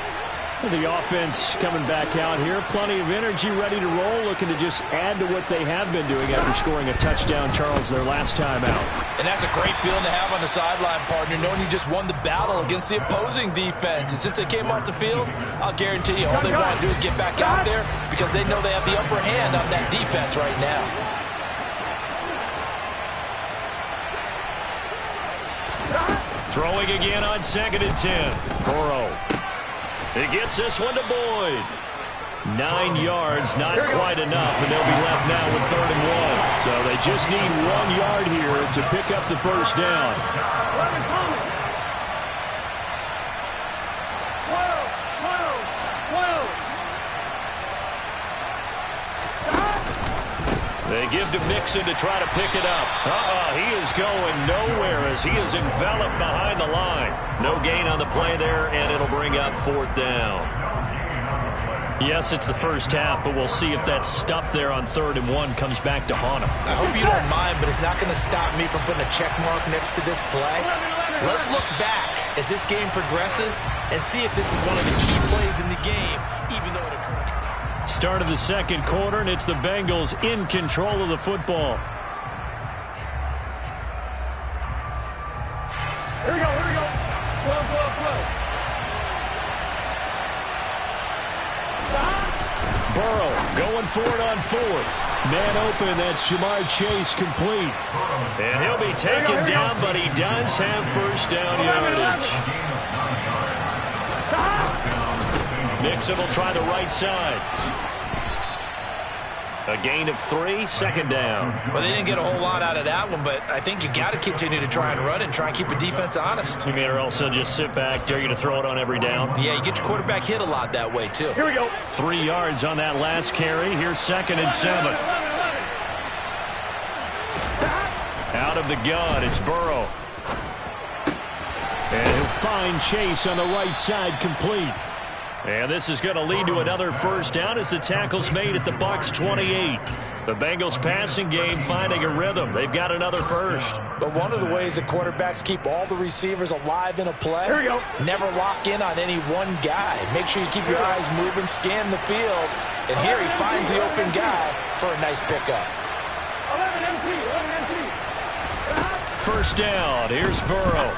The offense coming back out here. Plenty of energy, ready to roll, looking to just add to what they have been doing after scoring a touchdown, Charles, their last time out. And that's a great feeling to have on the sideline, partner, knowing you just won the battle against the opposing defense. And since they came off the field, I'll guarantee you all they want to do is get back out there because they know they have the upper hand on that defense right now. Throwing again on 2nd and 10. Burrow. He gets this one to Boyd. 9 yards, not quite enough, and they'll be left now with 3rd and 1. So they just need 1 yard here to pick up the first down. They give to Mixon to try to pick it up. He is going nowhere as he is enveloped behind the line. No gain on the play there, and it'll bring up 4th down. Yes, it's the first half, but we'll see if that stuff there on 3rd and 1 comes back to haunt him. I hope you don't mind, but it's not going to stop me from putting a check mark next to this play. Let's look back as this game progresses and see if this is one of the key plays in the game, even though it occurred. Start of the 2nd quarter, and it's the Bengals in control of the football. Here we go, here we go. 12. Burrow going for it on 4th. Man open, that's Jamar Chase complete. And he'll be taken down, but he does have 1st down yardage. Mixon will try the right side. A gain of 3, 2nd down. Well, they didn't get a whole lot out of that one, but I think you got to continue to try and run and try and keep the defense honest. You mean, or else they'll just sit back, dare you to throw it on every down? Yeah, you get your quarterback hit a lot that way, too. Here we go. 3 yards on that last carry. Here's 2nd and 7. Out of the gun, it's Burrow. And he'll find Chase on the right side complete. And this is going to lead to another first down as the tackle's made at the Bucs 28. The Bengals passing game finding a rhythm. They've got another first. But one of the ways that quarterbacks keep all the receivers alive in a play, Here we go. Never lock in on any one guy. Make sure you keep your eyes moving, scan the field. And here he finds the open guy for a nice pickup. 11 MT, 11 MT. First down. Here's Burrow.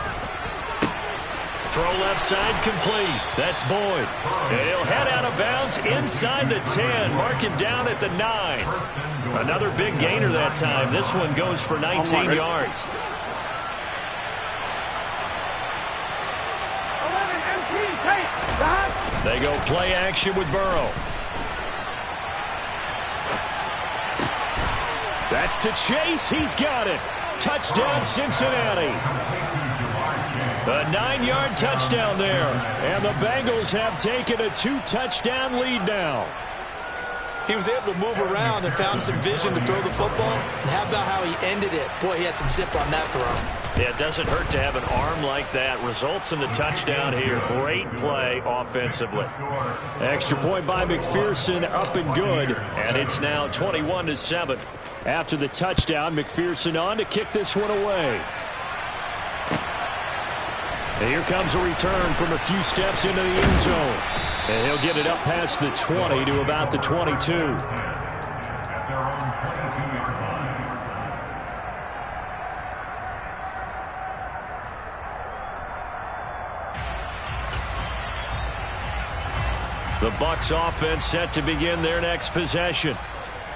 Throw left side complete. That's Boyd. And he'll head out of bounds inside the 10. Mark him down at the 9. Another big gainer that time. This one goes for 19 yards. 11 MT, take. They go play action with Burrow. That's to Chase. He's got it. Touchdown, Cincinnati. A 9-yard touchdown there. And the Bengals have taken a 2-touchdown lead now. He was able to move around and found some vision to throw the football. And how about how he ended it? Boy, he had some zip on that throw. Yeah, it doesn't hurt to have an arm like that. Results in the touchdown here. Great play offensively. Extra point by McPherson, up and good. And it's now 21-7. After the touchdown, McPherson on to kick this one away. And here comes a return from a few steps into the end zone. And he'll get it up past the 20 to about the 22. The Bucs offense set to begin their next possession.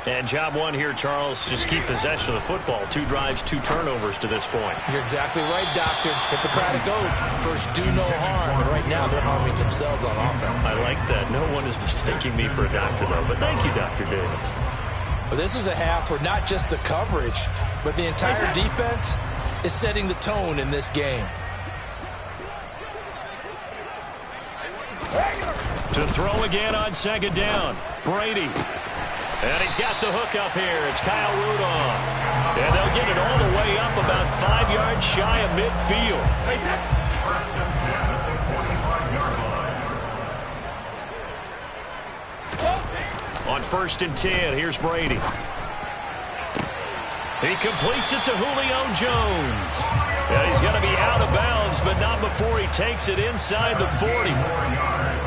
And job one here, Charles, just keep possession of the football. 2 drives, 2 turnovers to this point. You're exactly right, Doctor. Hippocratic oath. First, do no harm. But right now, they're harming themselves on offense. I like that. No one is mistaking me for a doctor, though. But thank you, Dr. Davis. Well, this is a half where not just the coverage, but the entire defense is setting the tone in this game. To throw again on second down. Brady. And he's got the hook up here. It's Kyle Rudolph. And they'll get it all the way up about 5 yards shy of midfield. On 1st and 10, here's Brady. He completes it to Julio Jones. And he's going to be out of bounds, but not before he takes it inside the 40.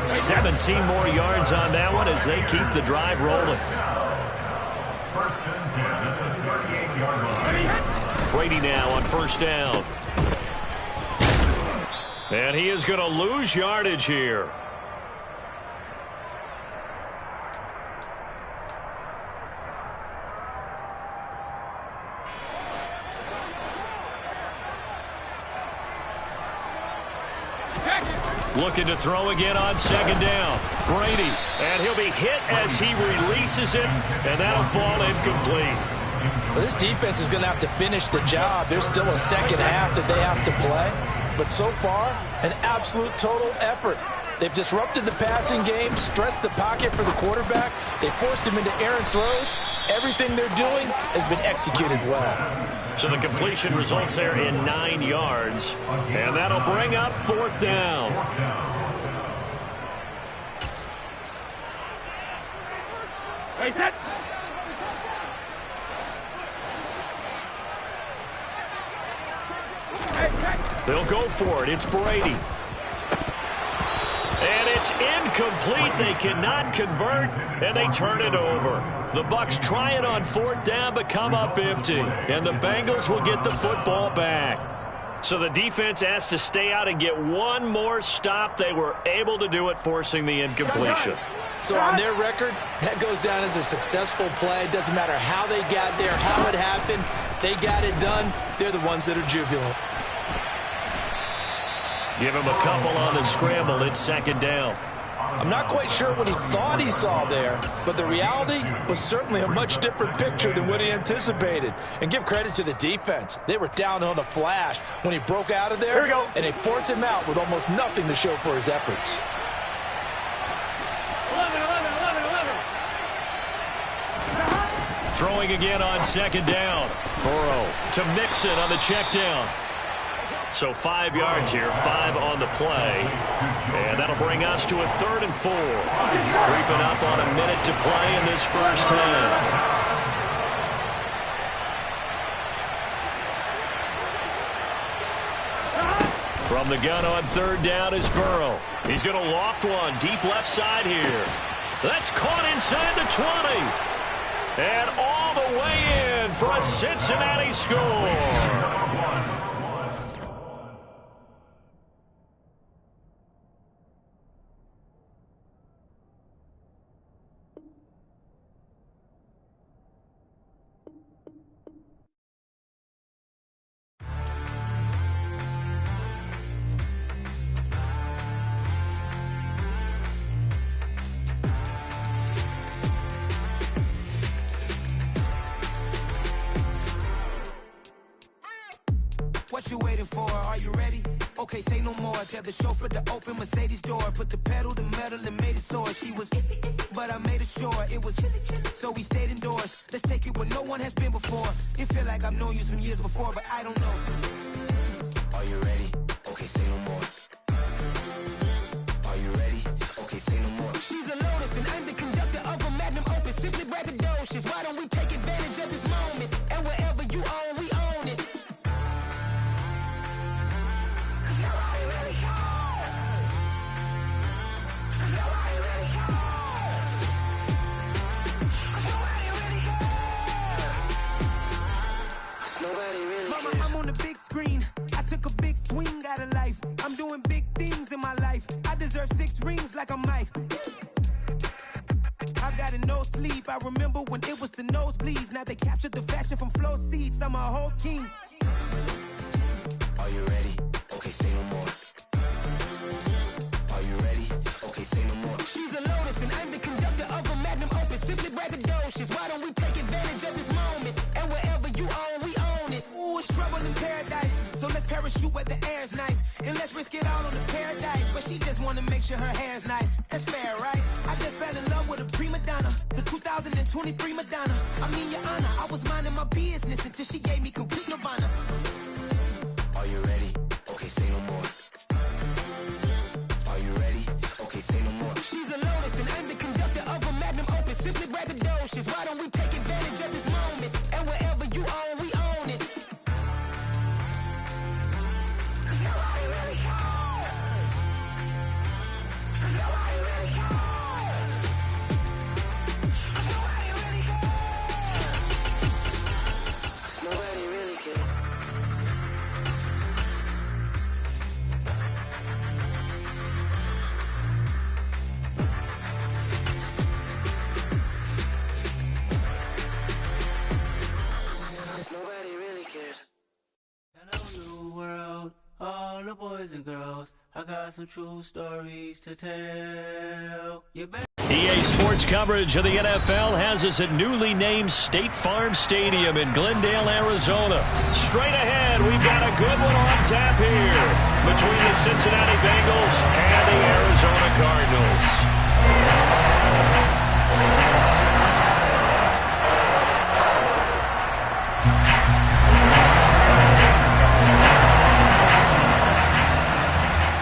17 more yards on that one as they keep the drive rolling. Brady now on 1st down. And he is going to lose yardage here. Looking to throw again on 2nd down. Brady, and he'll be hit as he releases it, and that'll fall incomplete. Well, this defense is going to have to finish the job. There's still a second half that they have to play. But so far, an absolute total effort. They've disrupted the passing game, stressed the pocket for the quarterback. They forced him into errant throws. Everything they're doing has been executed well. So the completion results there in 9 yards. And that'll bring up 4th down. Hey, set. They'll go for it. It's Brady. And it's incomplete. They cannot convert, and they turn it over. The Bucs try it on 4th down, but come up empty. And the Bengals will get the football back. So the defense has to stay out and get one more stop. They were able to do it, forcing the incompletion. So on their record, that goes down as a successful play. It doesn't matter how they got there, how it happened. They got it done. They're the ones that are jubilant. Give him a couple on the scramble. It's 2nd down. I'm not quite sure what he thought he saw there, but the reality was certainly a much different picture than what he anticipated. And give credit to the defense. They were down on the flash when he broke out of there. Here we go. And they forced him out with almost nothing to show for his efforts. 11, 11, 11, 11. Throwing again on 2nd down. Burrow to Mixon on the check down. So 5 yards here, 5 on the play. And that'll bring us to a 3rd and 4. Creeping up on a minute to play in this first half. From the gun on 3rd down is Burrow. He's going to loft one deep left side here. That's caught inside the 20. And all the way in for a Cincinnati score. What you waiting for? Are you ready? Okay, say no more. Tell the chauffeur to open Mercedes door. Put the pedal to metal and made it soar. She was, but I made it sure it was. So we stayed indoors. Let's take it where no one has been before. It feel like I've known you some years before, but I don't know. Are you ready? Okay, say no more. Are you ready? Okay, say no more. She's a Lotus and I'm the conductor of a Magnum Opus. Simply braggadocious. Why don't we take advantage of this moment? And wherever you own, we own it. Mama, I'm on the big screen. I took a big swing out of life. I'm doing big things in my life. I deserve 6 rings like I'm Mike. I've got no sleep. I remember when it was the nosebleeds. Now they captured the fashion from flow seats. I'm a whole king. Are you ready? Okay, say no more. Are you ready? Okay, say no more. She's a Lotus and I'm the conductor of a Magnum Opus. Simply braggadocious. Why don't we take advantage of this moment? And wherever you own, we own it. Ooh, it's trouble in paradise. So let's parachute where the air's nice. And let's risk it all on the paradise. But she just wanna make sure her hair's nice. That's fair, right? I just fell in love with a prima donna. The 2023 Madonna. I mean, your honor, I was minding my business until she gave me complete nirvana. Are you ready? Okay, say no more. Are you ready? Okay, say no more. She's a Lotus and I'm the conductor of a Magnum Opus. Simply braggadocious. Why don't we take advantage of this moment? And wherever you own, we own it. Nobody really cares. Nobody really cares. Nobody really cares. Nobody really cares. Nobody really cares. Hello, new world, all the boys and girls. I got some true stories to tell. You better. EA Sports coverage of the NFL has us at newly named State Farm Stadium in Glendale, Arizona. Straight ahead, we've got a good one on tap here between the Cincinnati Bengals and the Arizona Cardinals.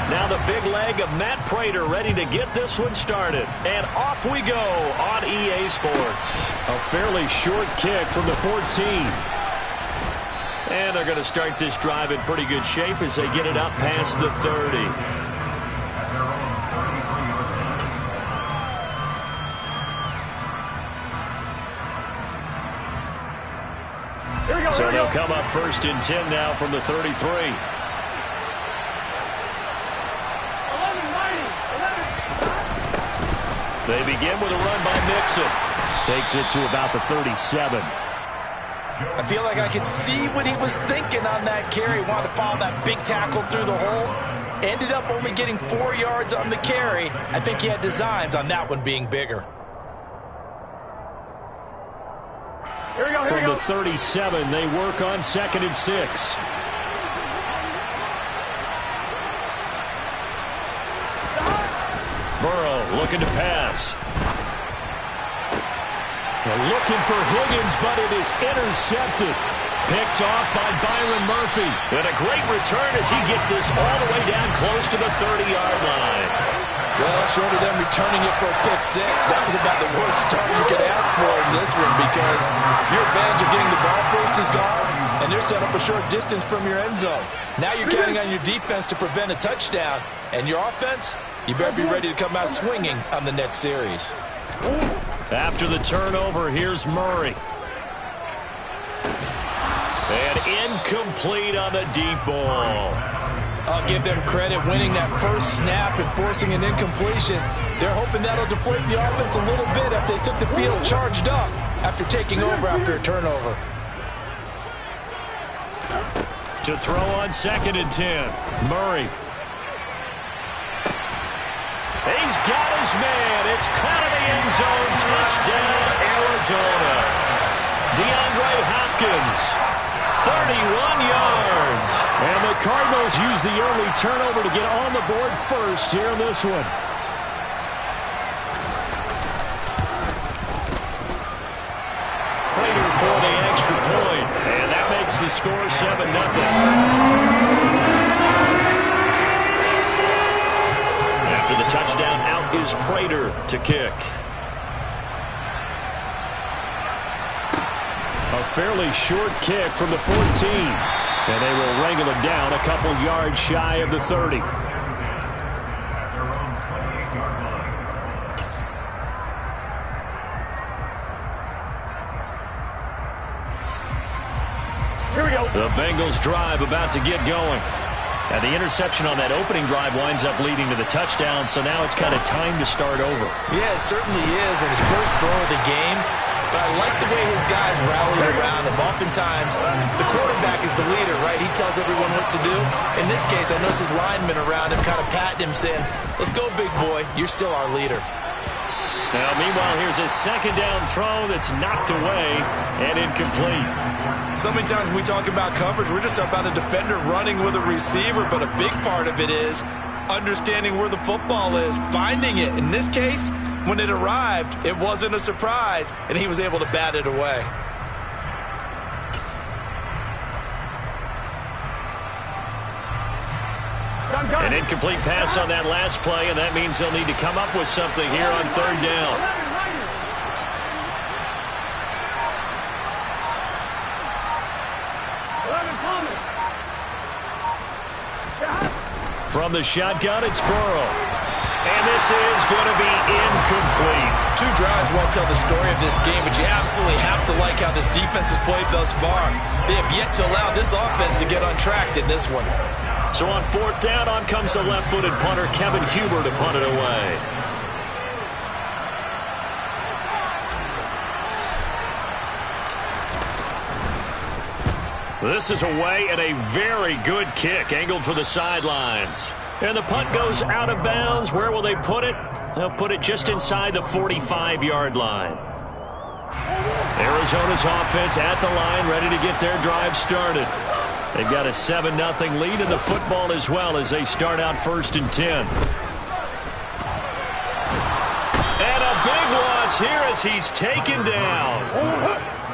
Now the big leg of Matt Prater ready to get this one started. And off we go on EA Sports. A fairly short kick from the 14. And they're going to start this drive in pretty good shape as they get it up past the 30. So they'll come up 1st and 10 now from the 33. They begin with a run by Mixon. Takes it to about the 37. I feel like I could see what he was thinking on that carry. Wanted to follow that big tackle through the hole. Ended up only getting 4 yards on the carry. I think he had designs on that one being bigger. Here we go, From the 37, they work on 2nd and 6. Burrow looking to pass. They're looking for Higgins, but it is intercepted. Picked off by Byron Murphy. And a great return as he gets this all the way down close to the 30-yard line. Well, short of them returning it for a pick six, that was about the worst start you could ask for in this one because your advantage of getting the ball first is gone, and they're set up a short distance from your end zone. Now you're counting on your defense to prevent a touchdown, and your offense, you better be ready to come out swinging on the next series. After the turnover, here's Murray. And incomplete on the deep ball. I'll give them credit winning that first snap and forcing an incompletion. They're hoping that'll deflate the offense a little bit after they took the field charged up after taking over after a turnover. To throw on 2nd and 10. Murray. He's got his man. It's caught in the end zone. Touchdown, Arizona. DeAndre Hopkins, 31 yards. And the Cardinals use the early turnover to get on the board first here in this one. Prater for the extra point. And that makes the score 7-0. After the touchdown, out is Prater to kick. A fairly short kick from the 14. And they will wrangle it down a couple yards shy of the 30. Here we go. The Bengals drive about to get going. Now the interception on that opening drive winds up leading to the touchdown, so now it's kind of time to start over. Yeah, it certainly is, and his first throw of the game. But I like the way his guys rallied around him. Oftentimes, the quarterback is the leader, right? He tells everyone what to do. In this case, I noticed his linemen around him kind of patting him, saying, let's go, big boy. You're still our leader. Now, meanwhile, here's a 2nd down throw that's knocked away and incomplete. So many times when we talk about coverage, we're just about a defender running with a receiver, but a big part of it is understanding where the football is, finding it. In this case, when it arrived, it wasn't a surprise, and he was able to bat it away. An incomplete pass on that last play, and that means they'll need to come up with something here on 3rd down. From the shotgun, it's Burrow. And this is going to be incomplete. 2 drives won't tell the story of this game, but you absolutely have to like how this defense has played thus far. They have yet to allow this offense to get on track in this one. So on 4th down, on comes the left-footed punter, Kevin Huber, to punt it away. This is away and a very good kick, angled for the sidelines. And the punt goes out of bounds. Where will they put it? They'll put it just inside the 45-yard line. Arizona's offense at the line, ready to get their drive started. They've got a 7-0 lead in the football as well as they start out 1st and 10. And a big loss here as he's taken down.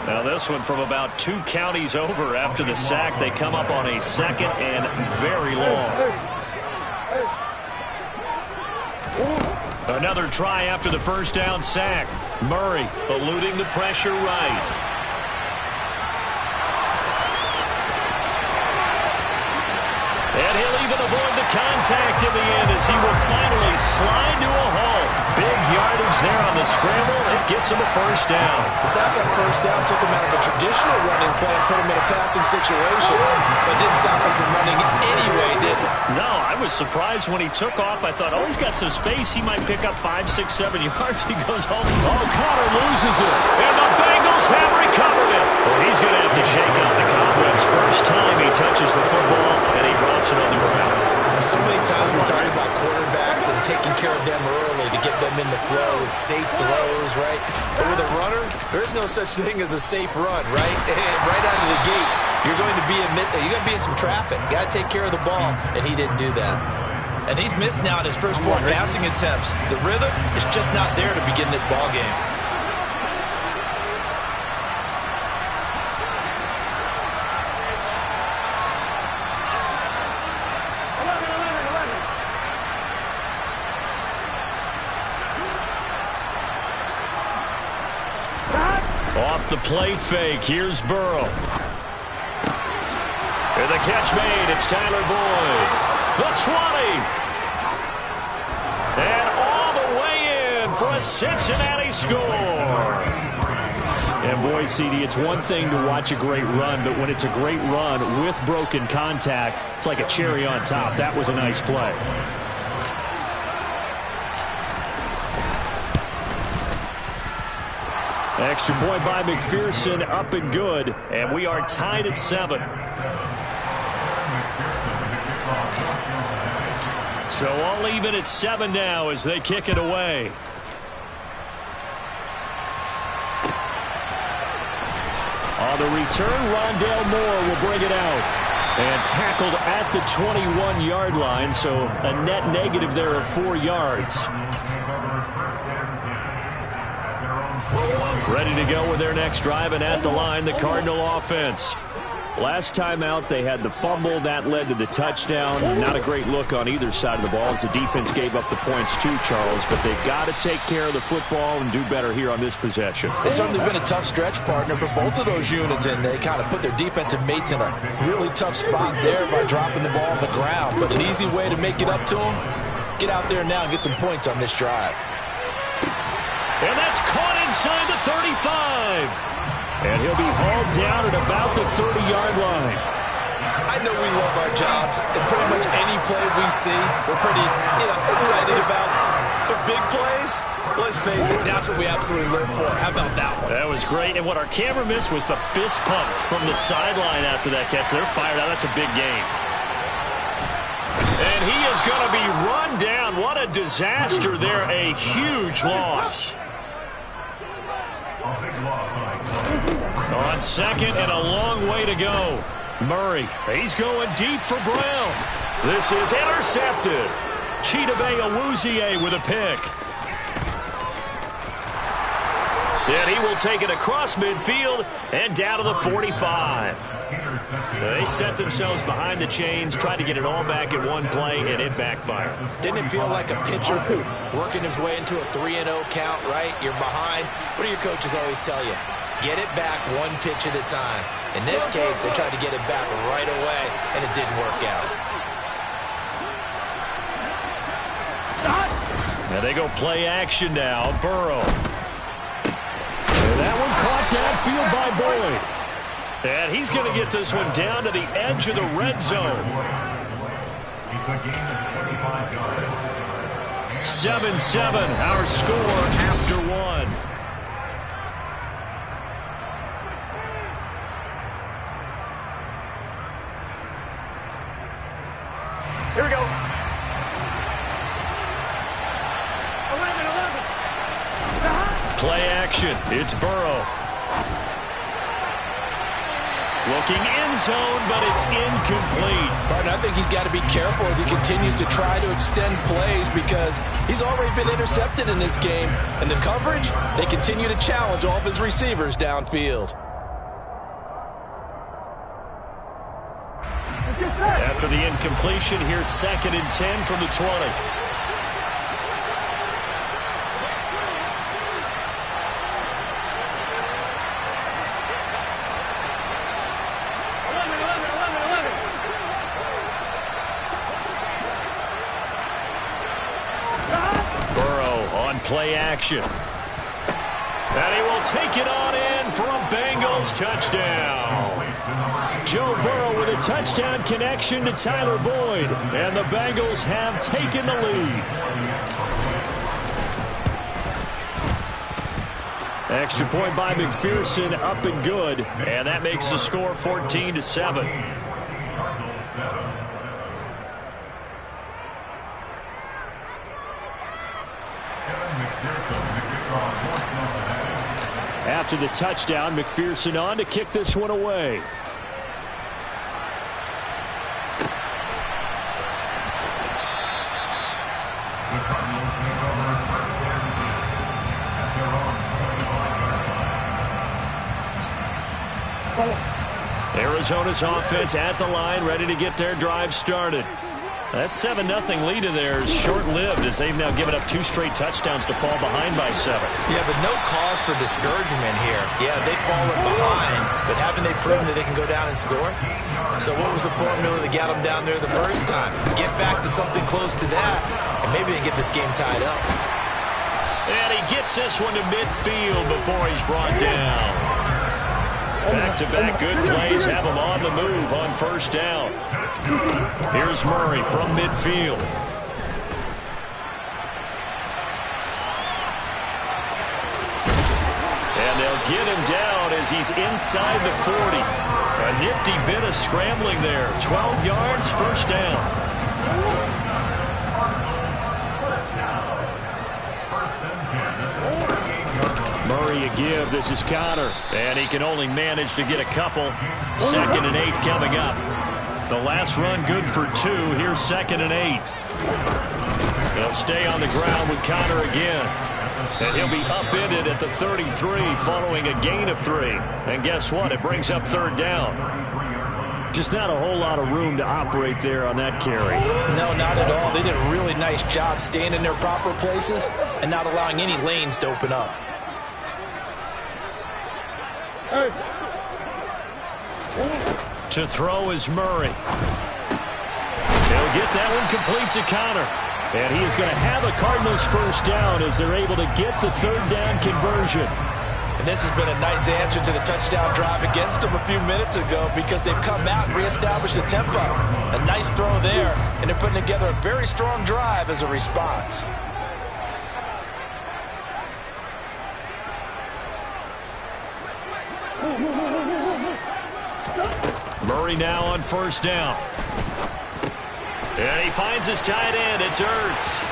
Now this one from about 2 counties over after the sack. They come up on a 2nd and very long. Another try after the 1st down sack. Murray eluding the pressure right. And he'll even avoid the contact in the end as he will finally slide to a halt. Big yardage there on the scramble. It gets him a 1st down. The sack on 1st down took him out of a traditional running play and put him in a passing situation, but didn't stop him from running anyway, did it? No, I was surprised when he took off. I thought, oh, he's got some space. He might pick up 5, 6, 7 yards. He goes home. Oh, Connor loses it. And the Bengals have recovered it. Well, he's going to have to shake out the cobwebs first time he touches the football, and he drops it on the ground. So many times we talk about quarterbacks and taking care of them early to get them in the flow with safe throws, right? But with a runner, there is no such thing as a safe run, right? And right out of the gate, you're going to be in some traffic. Got to take care of the ball, and he didn't do that. And he's missed now in his first 4 passing attempts. The rhythm is just not there to begin this ball game. Off the play fake, here's Burrow. And the catch made, it's Tyler Boyd. The 20. And all the way in for a Cincinnati score. And boy, CD, it's one thing to watch a great run, but when it's a great run with broken contact, it's like a cherry on top. That was a nice play. Extra point by McPherson, up and good. And we are tied at 7. So all even at 7 now as they kick it away. On the return, Rondale Moore will bring it out. And tackled at the 21-yard line, so a net negative there of 4 yards. Ready to go with their next drive, and at the line, the Cardinal offense. Last time out, they had the fumble. That led to the touchdown. Not a great look on either side of the ball as the defense gave up the points too, Charles. But they've got to take care of the football and do better here on this possession. It's certainly been a tough stretch, partner, for both of those units, and they kind of put their defensive mates in a really tough spot there by dropping the ball on the ground. But an easy way to make it up to them, get out there now and get some points on this drive. And that's caught inside the 35. And he'll be hauled down at about the 30-yard line. I know we love our jobs, and pretty much any play we see, we're pretty, excited about. But big plays, let's face it, that's what we absolutely live for. How about that one? That was great. And what our camera missed was the fist pump from the sideline after that catch. They're fired out. That's a big game. And he is going to be run down. What a disaster there. A huge loss. On second and a long way to go. Murray, he's going deep for Brown. This is intercepted. Chidobe Awuzie with a pick. And he will take it across midfield and down to the 45. They set themselves behind the chains, tried to get it all back in one play, and it backfired. Didn't it feel like a pitcher working his way into a 3-0 count, right? You're behind. What do your coaches always tell you? Get it back one pitch at a time. In this case, they tried to get it back right away, and it didn't work out. And they go play action now. Burrow. And that one caught downfield by Boyd. And he's going to get this one down to the edge of the red zone. 7-7, our score after 1. Here we go. 11. Play action. It's Burrow. Looking end zone, but it's incomplete. Barton, I think he's got to be careful as he continues to try to extend plays because he's already been intercepted in this game. And the coverage, they continue to challenge all of his receivers downfield. After the incompletion, here's 2nd and 10 from the 20. Play action. And he will take it on in for a Bengals touchdown. Joe Burrow with a touchdown connection to Tyler Boyd. And the Bengals have taken the lead. Extra point by McPherson, up and good. And that makes the score 14-7. After the touchdown, McPherson on to kick this one away. Arizona's offense at the line, ready to get their drive started. That 7-0 lead of theirs short-lived as they've now given up 2 straight touchdowns to fall behind by 7. Yeah, but no cause for discouragement here. Yeah, they've fallen behind, but haven't they proven that they can go down and score? So what was the formula that got them down there the first time? Get back to something close to that, and maybe they get this game tied up. And he gets this one to midfield before he's brought down. Back-to-back good plays have him on the move on first down. Here's Murray from midfield. And they'll get him down as he's inside the 40. A nifty bit of scrambling there. 12 yards, first down. Murray a give. This is Connor. And he can only manage to get a couple. 2nd and 8 coming up. The last run good for 2. Here's 2nd and 8. They'll stay on the ground with Connor again. And he'll be upended at the 33 following a gain of 3. And guess what? It brings up 3rd down. Just not a whole lot of room to operate there on that carry. No, not at all. They did a really nice job staying in their proper places and not allowing any lanes to open up. To throw is Murray. He'll get that one complete to Connor. And he is going to have a Cardinals first down as they're able to get the 3rd down conversion. And this has been a nice answer to the touchdown drive against them a few minutes ago because they've come out and reestablished the tempo. A nice throw there, and they're putting together a very strong drive as a response. Murray now on first down. And he finds his tight end. It's Ertz.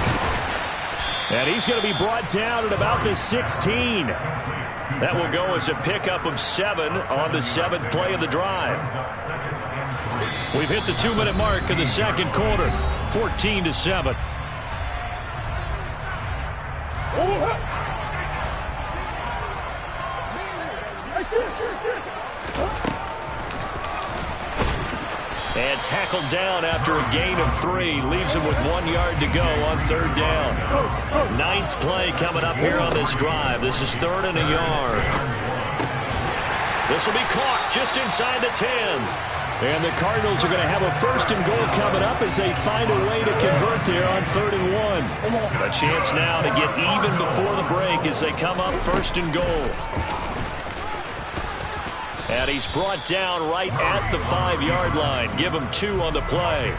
And he's going to be brought down at about the 16. That will go as a pickup of 7 on the 7th play of the drive. We've hit the 2-minute mark of the 2nd quarter. 14-7. And tackled down after a gain of 3. Leaves him with 1 yard to go on 3rd down. 9th play coming up here on this drive. This is 3rd and a yard. This will be caught just inside the 10. And the Cardinals are going to have a 1st and goal coming up as they find a way to convert there on 3rd and 1. A chance now to get even before the break as they come up 1st and goal. And he's brought down right at the 5-yard line. Give him 2 on the play.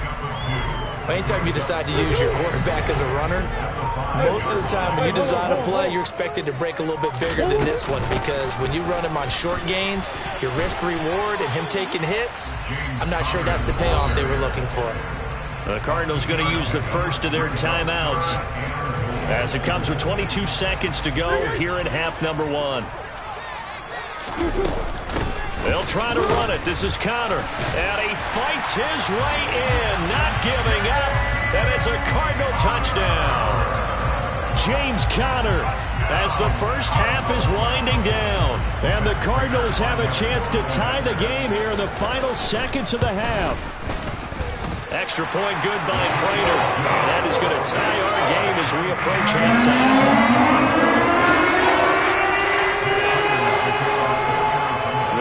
Anytime you decide to use your quarterback as a runner, most of the time when you design a play, you're expected to break a little bit bigger than this one because when you run him on short gains, your risk-reward and him taking hits, I'm not sure that's the payoff they were looking for. The Cardinals going to use the first of their timeouts as it comes with 22 seconds to go here in half number 1. They'll try to run it. This is Connor. And he fights his way in, not giving up. And it's a Cardinal touchdown. James Conner as the first half is winding down. And the Cardinals have a chance to tie the game here in the final seconds of the half. Extra point good by Prater. And that is going to tie our game as we approach halftime.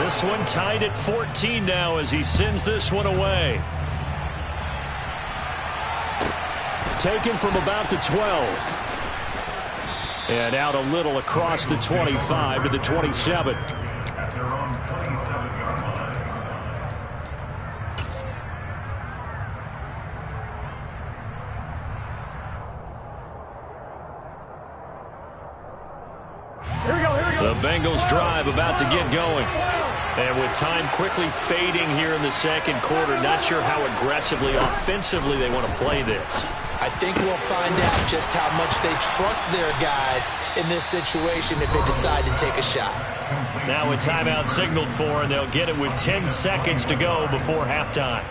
This one tied at 14 now as he sends this one away. Taken from about the 12. And out a little across the 25 to the 27. The Bengals drive about to get going. And with time quickly fading here in the 2nd quarter, not sure how aggressively, offensively they want to play this. I think we'll find out just how much they trust their guys in this situation if they decide to take a shot. Now a timeout signaled for, and they'll get it with 10 seconds to go before halftime.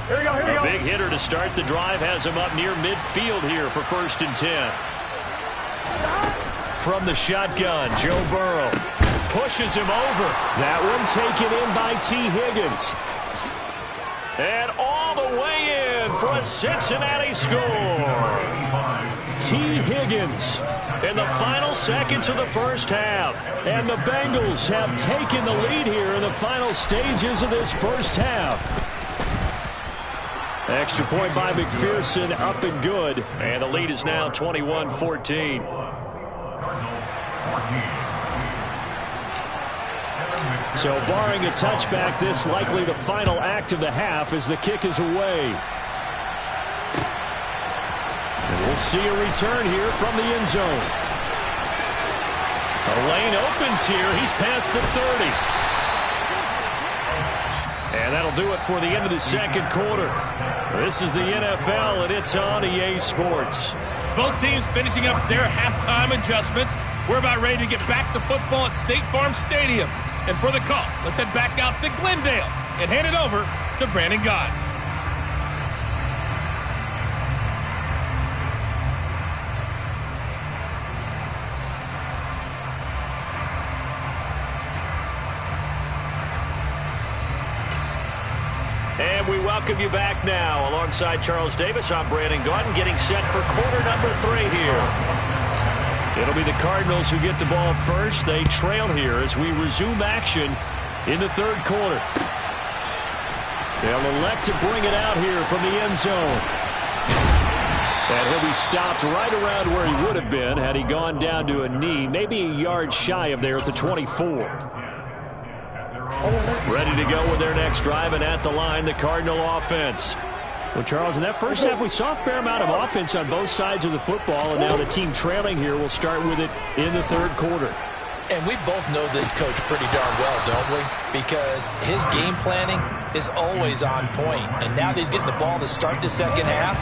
A big hitter to start the drive has him up near midfield here for 1st and 10. from the shotgun. Joe Burrow pushes him over. That one taken in by T. Higgins. And all the way in for a Cincinnati score. T. Higgins in the final seconds of the first half. And the Bengals have taken the lead here in the final stages of this first half. Extra point by McPherson, up and good. And the lead is now 21-14. So barring a touchback, this likely the final act of the half as the kick is away. And we'll see a return here from the end zone. A lane opens here. He's past the 30. And that'll do it for the end of the second quarter. This is the NFL, and it's on EA Sports. Both teams finishing up their halftime adjustments. We're about ready to get back to football at State Farm Stadium. And for the call, let's head back out to Glendale and hand it over to Brandon Gott. And we welcome you back now. Alongside Charles Davis, I'm Brandon Gott, getting set for quarter number 3 here. It'll be the Cardinals who get the ball first. They trail here as we resume action in the third quarter. They'll elect to bring it out here from the end zone. And he'll be stopped right around where he would have been had he gone down to a knee, maybe a yard shy of there at the 24. Ready to go with their next drive, and at the line, the Cardinal offense. Well, Charles, in that first half, we saw a fair amount of offense on both sides of the football, and now the team trailing here will start with it in the third quarter. And we both know this coach pretty darn well, don't we? Because his game planning is always on point. And now that he's getting the ball to start the second half,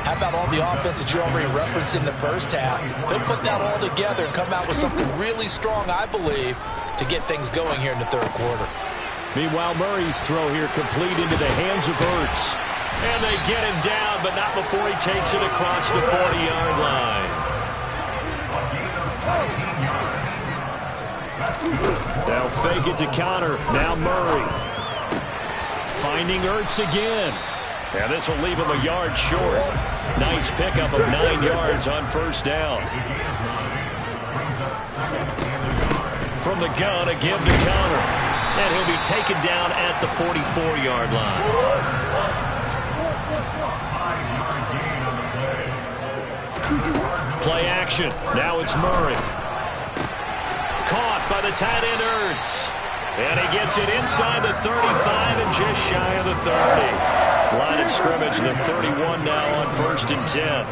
how about all the offense that you already referenced in the first half? He'll put that all together and come out with something really strong, I believe, to get things going here in the third quarter. Meanwhile, Murray's throw here complete into the hands of Ertz. And they get him down, but not before he takes it across the 40-yard line. They'll fake it to counter. Now Murray. Finding Ertz again. And this will leave him a yard short. Nice pickup of 9 yards on first down. From the gun, a give to counter. And he'll be taken down at the 44-yard line. Play action. Now it's Murray. Caught by the tight end Ertz. And he gets it inside the 35 and just shy of the 30. Line of scrimmage, the 31 now on 1st and 10.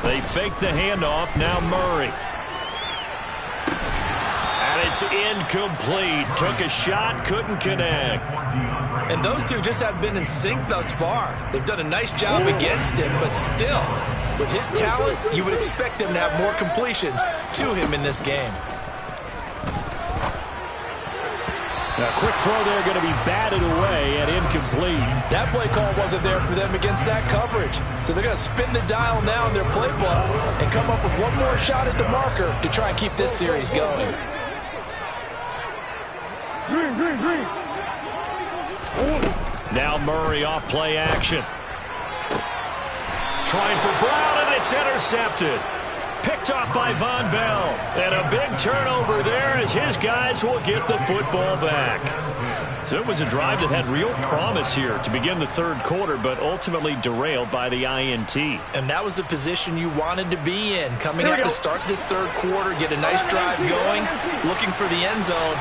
They fake the handoff. Now Murray. And it's incomplete. Took a shot, couldn't connect. And those two just haven't been in sync thus far. They've done a nice job against him, but still, with his talent, you would expect him to have more completions to him in this game. A quick throw there going to be batted away and incomplete. That play call wasn't there for them against that coverage. So they're going to spin the dial now in their playbook and come up with one more shot at the marker to try and keep this series going. Now Murray off play action. Trying for Brown, and it's intercepted. Picked off by Von Bell. And a big turnover there as his guys will get the football back. So it was a drive that had real promise here to begin the third quarter, but ultimately derailed by the INT. And that was the position you wanted to be in. Coming out to start this third quarter, get a nice drive going, looking for the end zone.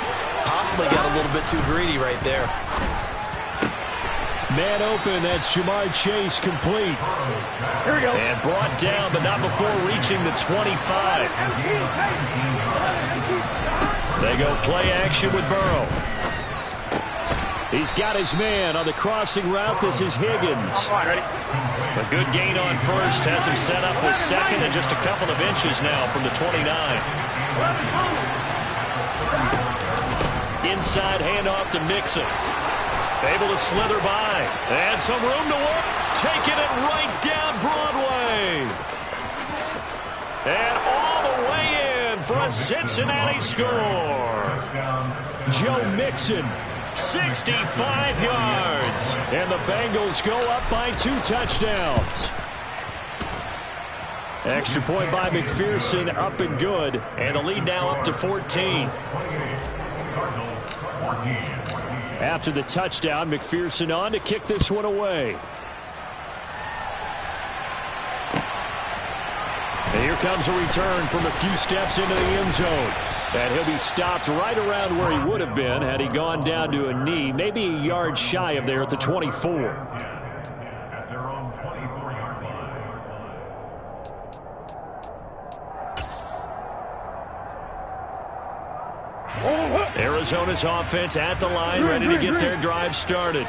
Possibly got a little bit too greedy right there. Man open, that's Jamar Chase complete. Here we go. And brought down, but not before reaching the 25. They go play action with Burrow. He's got his man on the crossing route. This is Higgins. All right, ready? A good gain on first. Has him set up with second and just a couple of inches now from the 29. Inside handoff to Mixon. Able to slither by. And some room to work. Taking it right down Broadway. And all the way in for a Cincinnati score. Joe Mixon, 65 yards. and the Bengals go up by 2 touchdowns. Extra point by McPherson, up and good. And the lead now up to 14. After the touchdown, McPherson on to kick this one away. And here comes a return from a few steps into the end zone. And he'll be stopped right around where he would have been had he gone down to a knee, maybe a yard shy of there at the 24. Arizona's offense at the line, ready to get their drive started.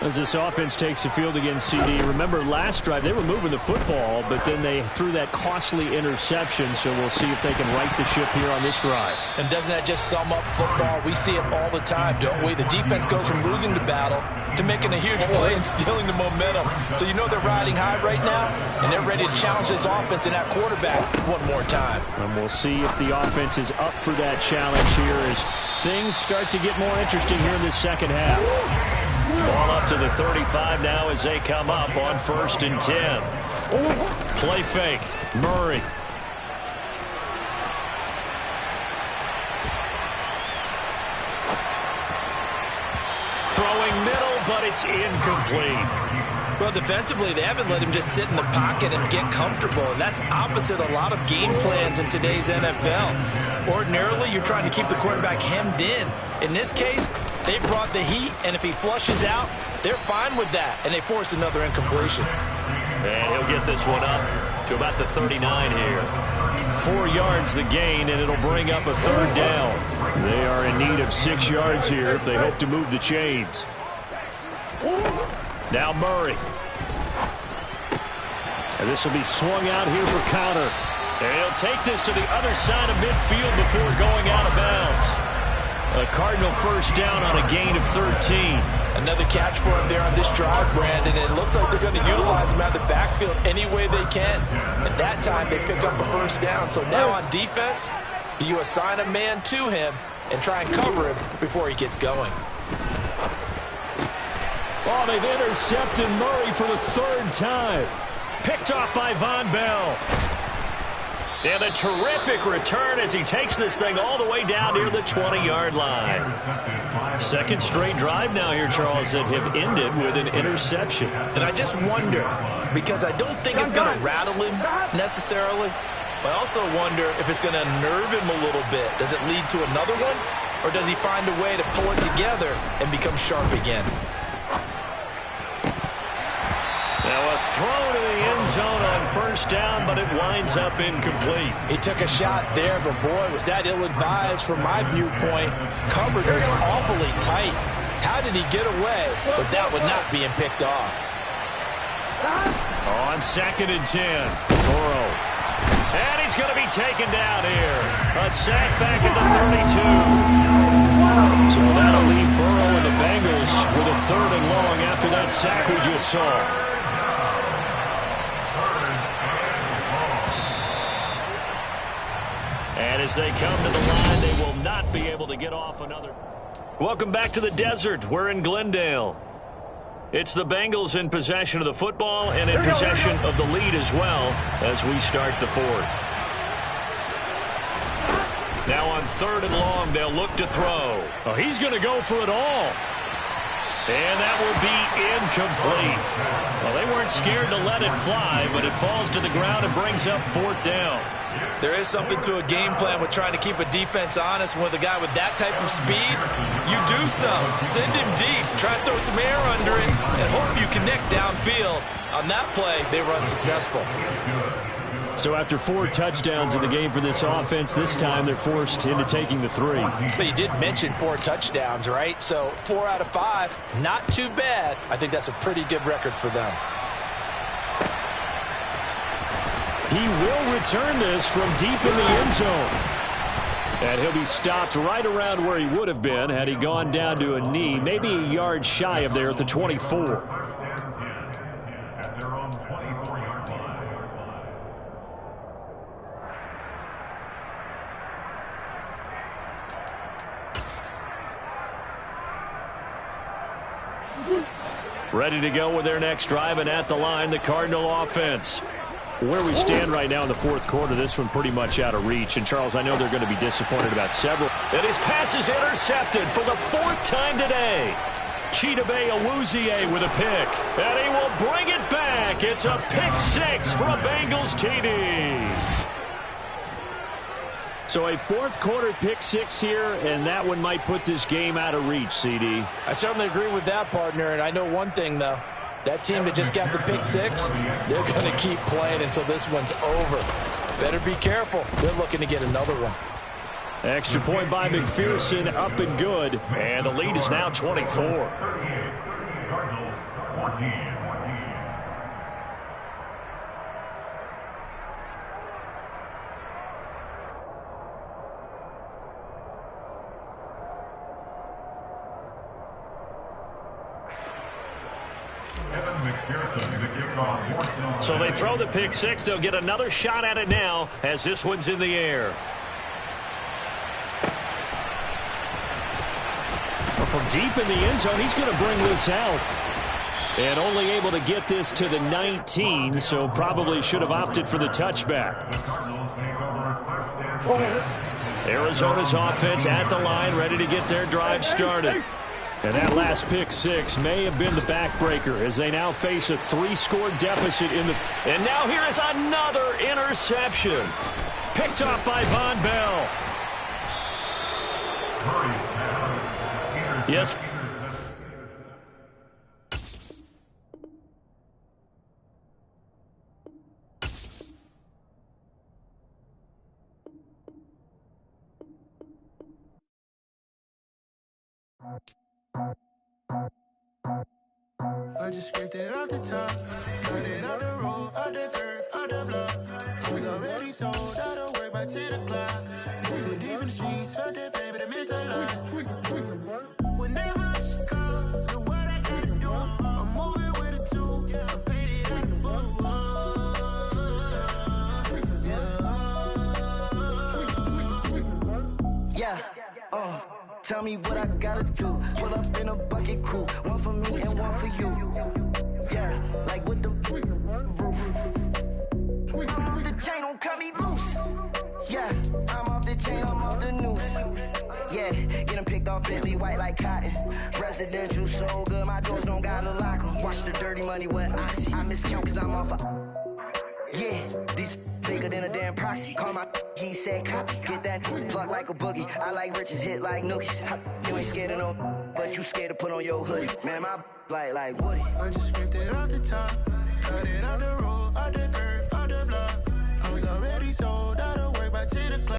As this offense takes the field against CD, remember last drive they were moving the football, but then they threw that costly interception, so we'll see if they can right the ship here on this drive. And doesn't that just sum up football? We see it all the time, don't we? The defense goes from losing the battle to making a huge play and stealing the momentum. So you know they're riding high right now, and they're ready to challenge this offense and that quarterback one more time. And we'll see if the offense is up for that challenge here as things start to get more interesting here in this second half. Ball up to the 35 now as they come up on 1st and 10. Play fake. Murray. Throwing middle, but it's incomplete. Well, defensively, they haven't let him just sit in the pocket and get comfortable, and that's opposite a lot of game plans in today's NFL. Ordinarily, you're trying to keep the quarterback hemmed in. In this case, they brought the heat, and if he flushes out, they're fine with that, and they force another incompletion. And he'll get this one up to about the 39 here. 4 yards the gain, and it'll bring up a 3rd down. They are in need of 6 yards here if they hope to move the chains. Now Murray. And this will be swung out here for counter. And he'll take this to the other side of midfield before going out of bounds. A Cardinal 1st down on a gain of 13. Another catch for him there on this drive, Brandon, and it looks like they're going to utilize him out of the backfield any way they can. At that time, they pick up a 1st down. So now on defense, you assign a man to him and try and cover him before he gets going. Oh, they've intercepted Murray for the 3rd time. Picked off by Von Bell. And a terrific return as he takes this thing all the way down near the 20-yard line. 2nd straight drive now here, Charles, that have ended with an interception. And I just wonder, because I don't think it's going to rattle him necessarily, but I also wonder if it's going to nerve him a little bit. Does it lead to another one, or does he find a way to pull it together and become sharp again? Now a throw to the end zone on 1st down, but it winds up incomplete. He took a shot there, but boy, was that ill-advised from my viewpoint. Coverage was awfully tight. How did he get away with that one not being picked off? On 2nd and 10, Burrow. And he's going to be taken down here. A sack back at the 32. So that'll leave Burrow and the Bengals with a 3rd and long after that sack we just saw. And as they come to the line, they will not be able to get off another. Welcome back to the desert. We're in Glendale. It's the Bengals in possession of the football and in possession of the lead as well as we start the 4th. Now on 3rd and long, they'll look to throw. Oh, he's going to go for it all. And that will be incomplete. Well, they weren't scared to let it fly, but it falls to the ground and brings up 4th down. There is something to a game plan with trying to keep a defense honest. With a guy with that type of speed, you do so. Send him deep. Try to throw some air under it and hope you connect downfield. On that play, they were unsuccessful. So after 4 touchdowns in the game for this offense, this time they're forced into taking the 3. But you did mention 4 touchdowns, right? So 4 out of 5, not too bad. I think that's a pretty good record for them. He will return this from deep in the end zone. And he'll be stopped right around where he would have been had he gone down to a knee, maybe a yard shy of there at the 24. Ready to go with their next drive, and at the line, the Cardinal offense. Where we stand right now in the fourth quarter, this one pretty much out of reach. And, Charles, I know they're going to be disappointed about several. And his pass is intercepted for the fourth time today. Chidobe Awuzie with a pick. And he will bring it back. It's a pick six for a Bengals TD. So a fourth quarter pick six here, and that one might put this game out of reach, CD. I certainly agree with that, partner. And I know one thing, though. That team that just got the pick six, they're going to keep playing until this one's over. Better be careful. They're looking to get another one. Extra point by McPherson, up and good. And the lead is now 24. Cardinals 14. So they throw the pick six. They'll get another shot at it now as this one's in the air. From deep in the end zone, he's going to bring this out. And only able to get this to the 19, so probably should have opted for the touchback. Arizona's offense at the line, ready to get their drive started. And that last pick six may have been the backbreaker as they now face a 3-score deficit in the... And now here is another interception. Picked off by Von Bell. Yes. I just scraped it off the top, cut it off the road, off the curve, off the block. I was already sold, out of work by 10 o'clock. Too deep in the streets, felt that pain, but it meant a lot. Whenever she calls, know what I gotta do. I'm moving with a two, I'm painted like a fool. Yeah, tell me what I gotta do. Pull up in a bucket crew, one for me and one for you. Yeah, like with the roof. I'm off the chain, don't cut me loose. Yeah, I'm off the chain, I'm off the noose. Yeah, get them picked off Bentley, white like cotton. Residential so good, my doors don't gotta lock them. Watch the dirty money with Oxy. I miscount cause I'm off a... Yeah, these bigger than a damn proxy. Call my he said copy. Get that plug like a boogie. I like riches, hit like nookies. You ain't scared of no, but you scared to put on your hoodie. Man, my like Woody. I just scraped it off the top, cut it off the road, off the curve, off the block. I was already sold out.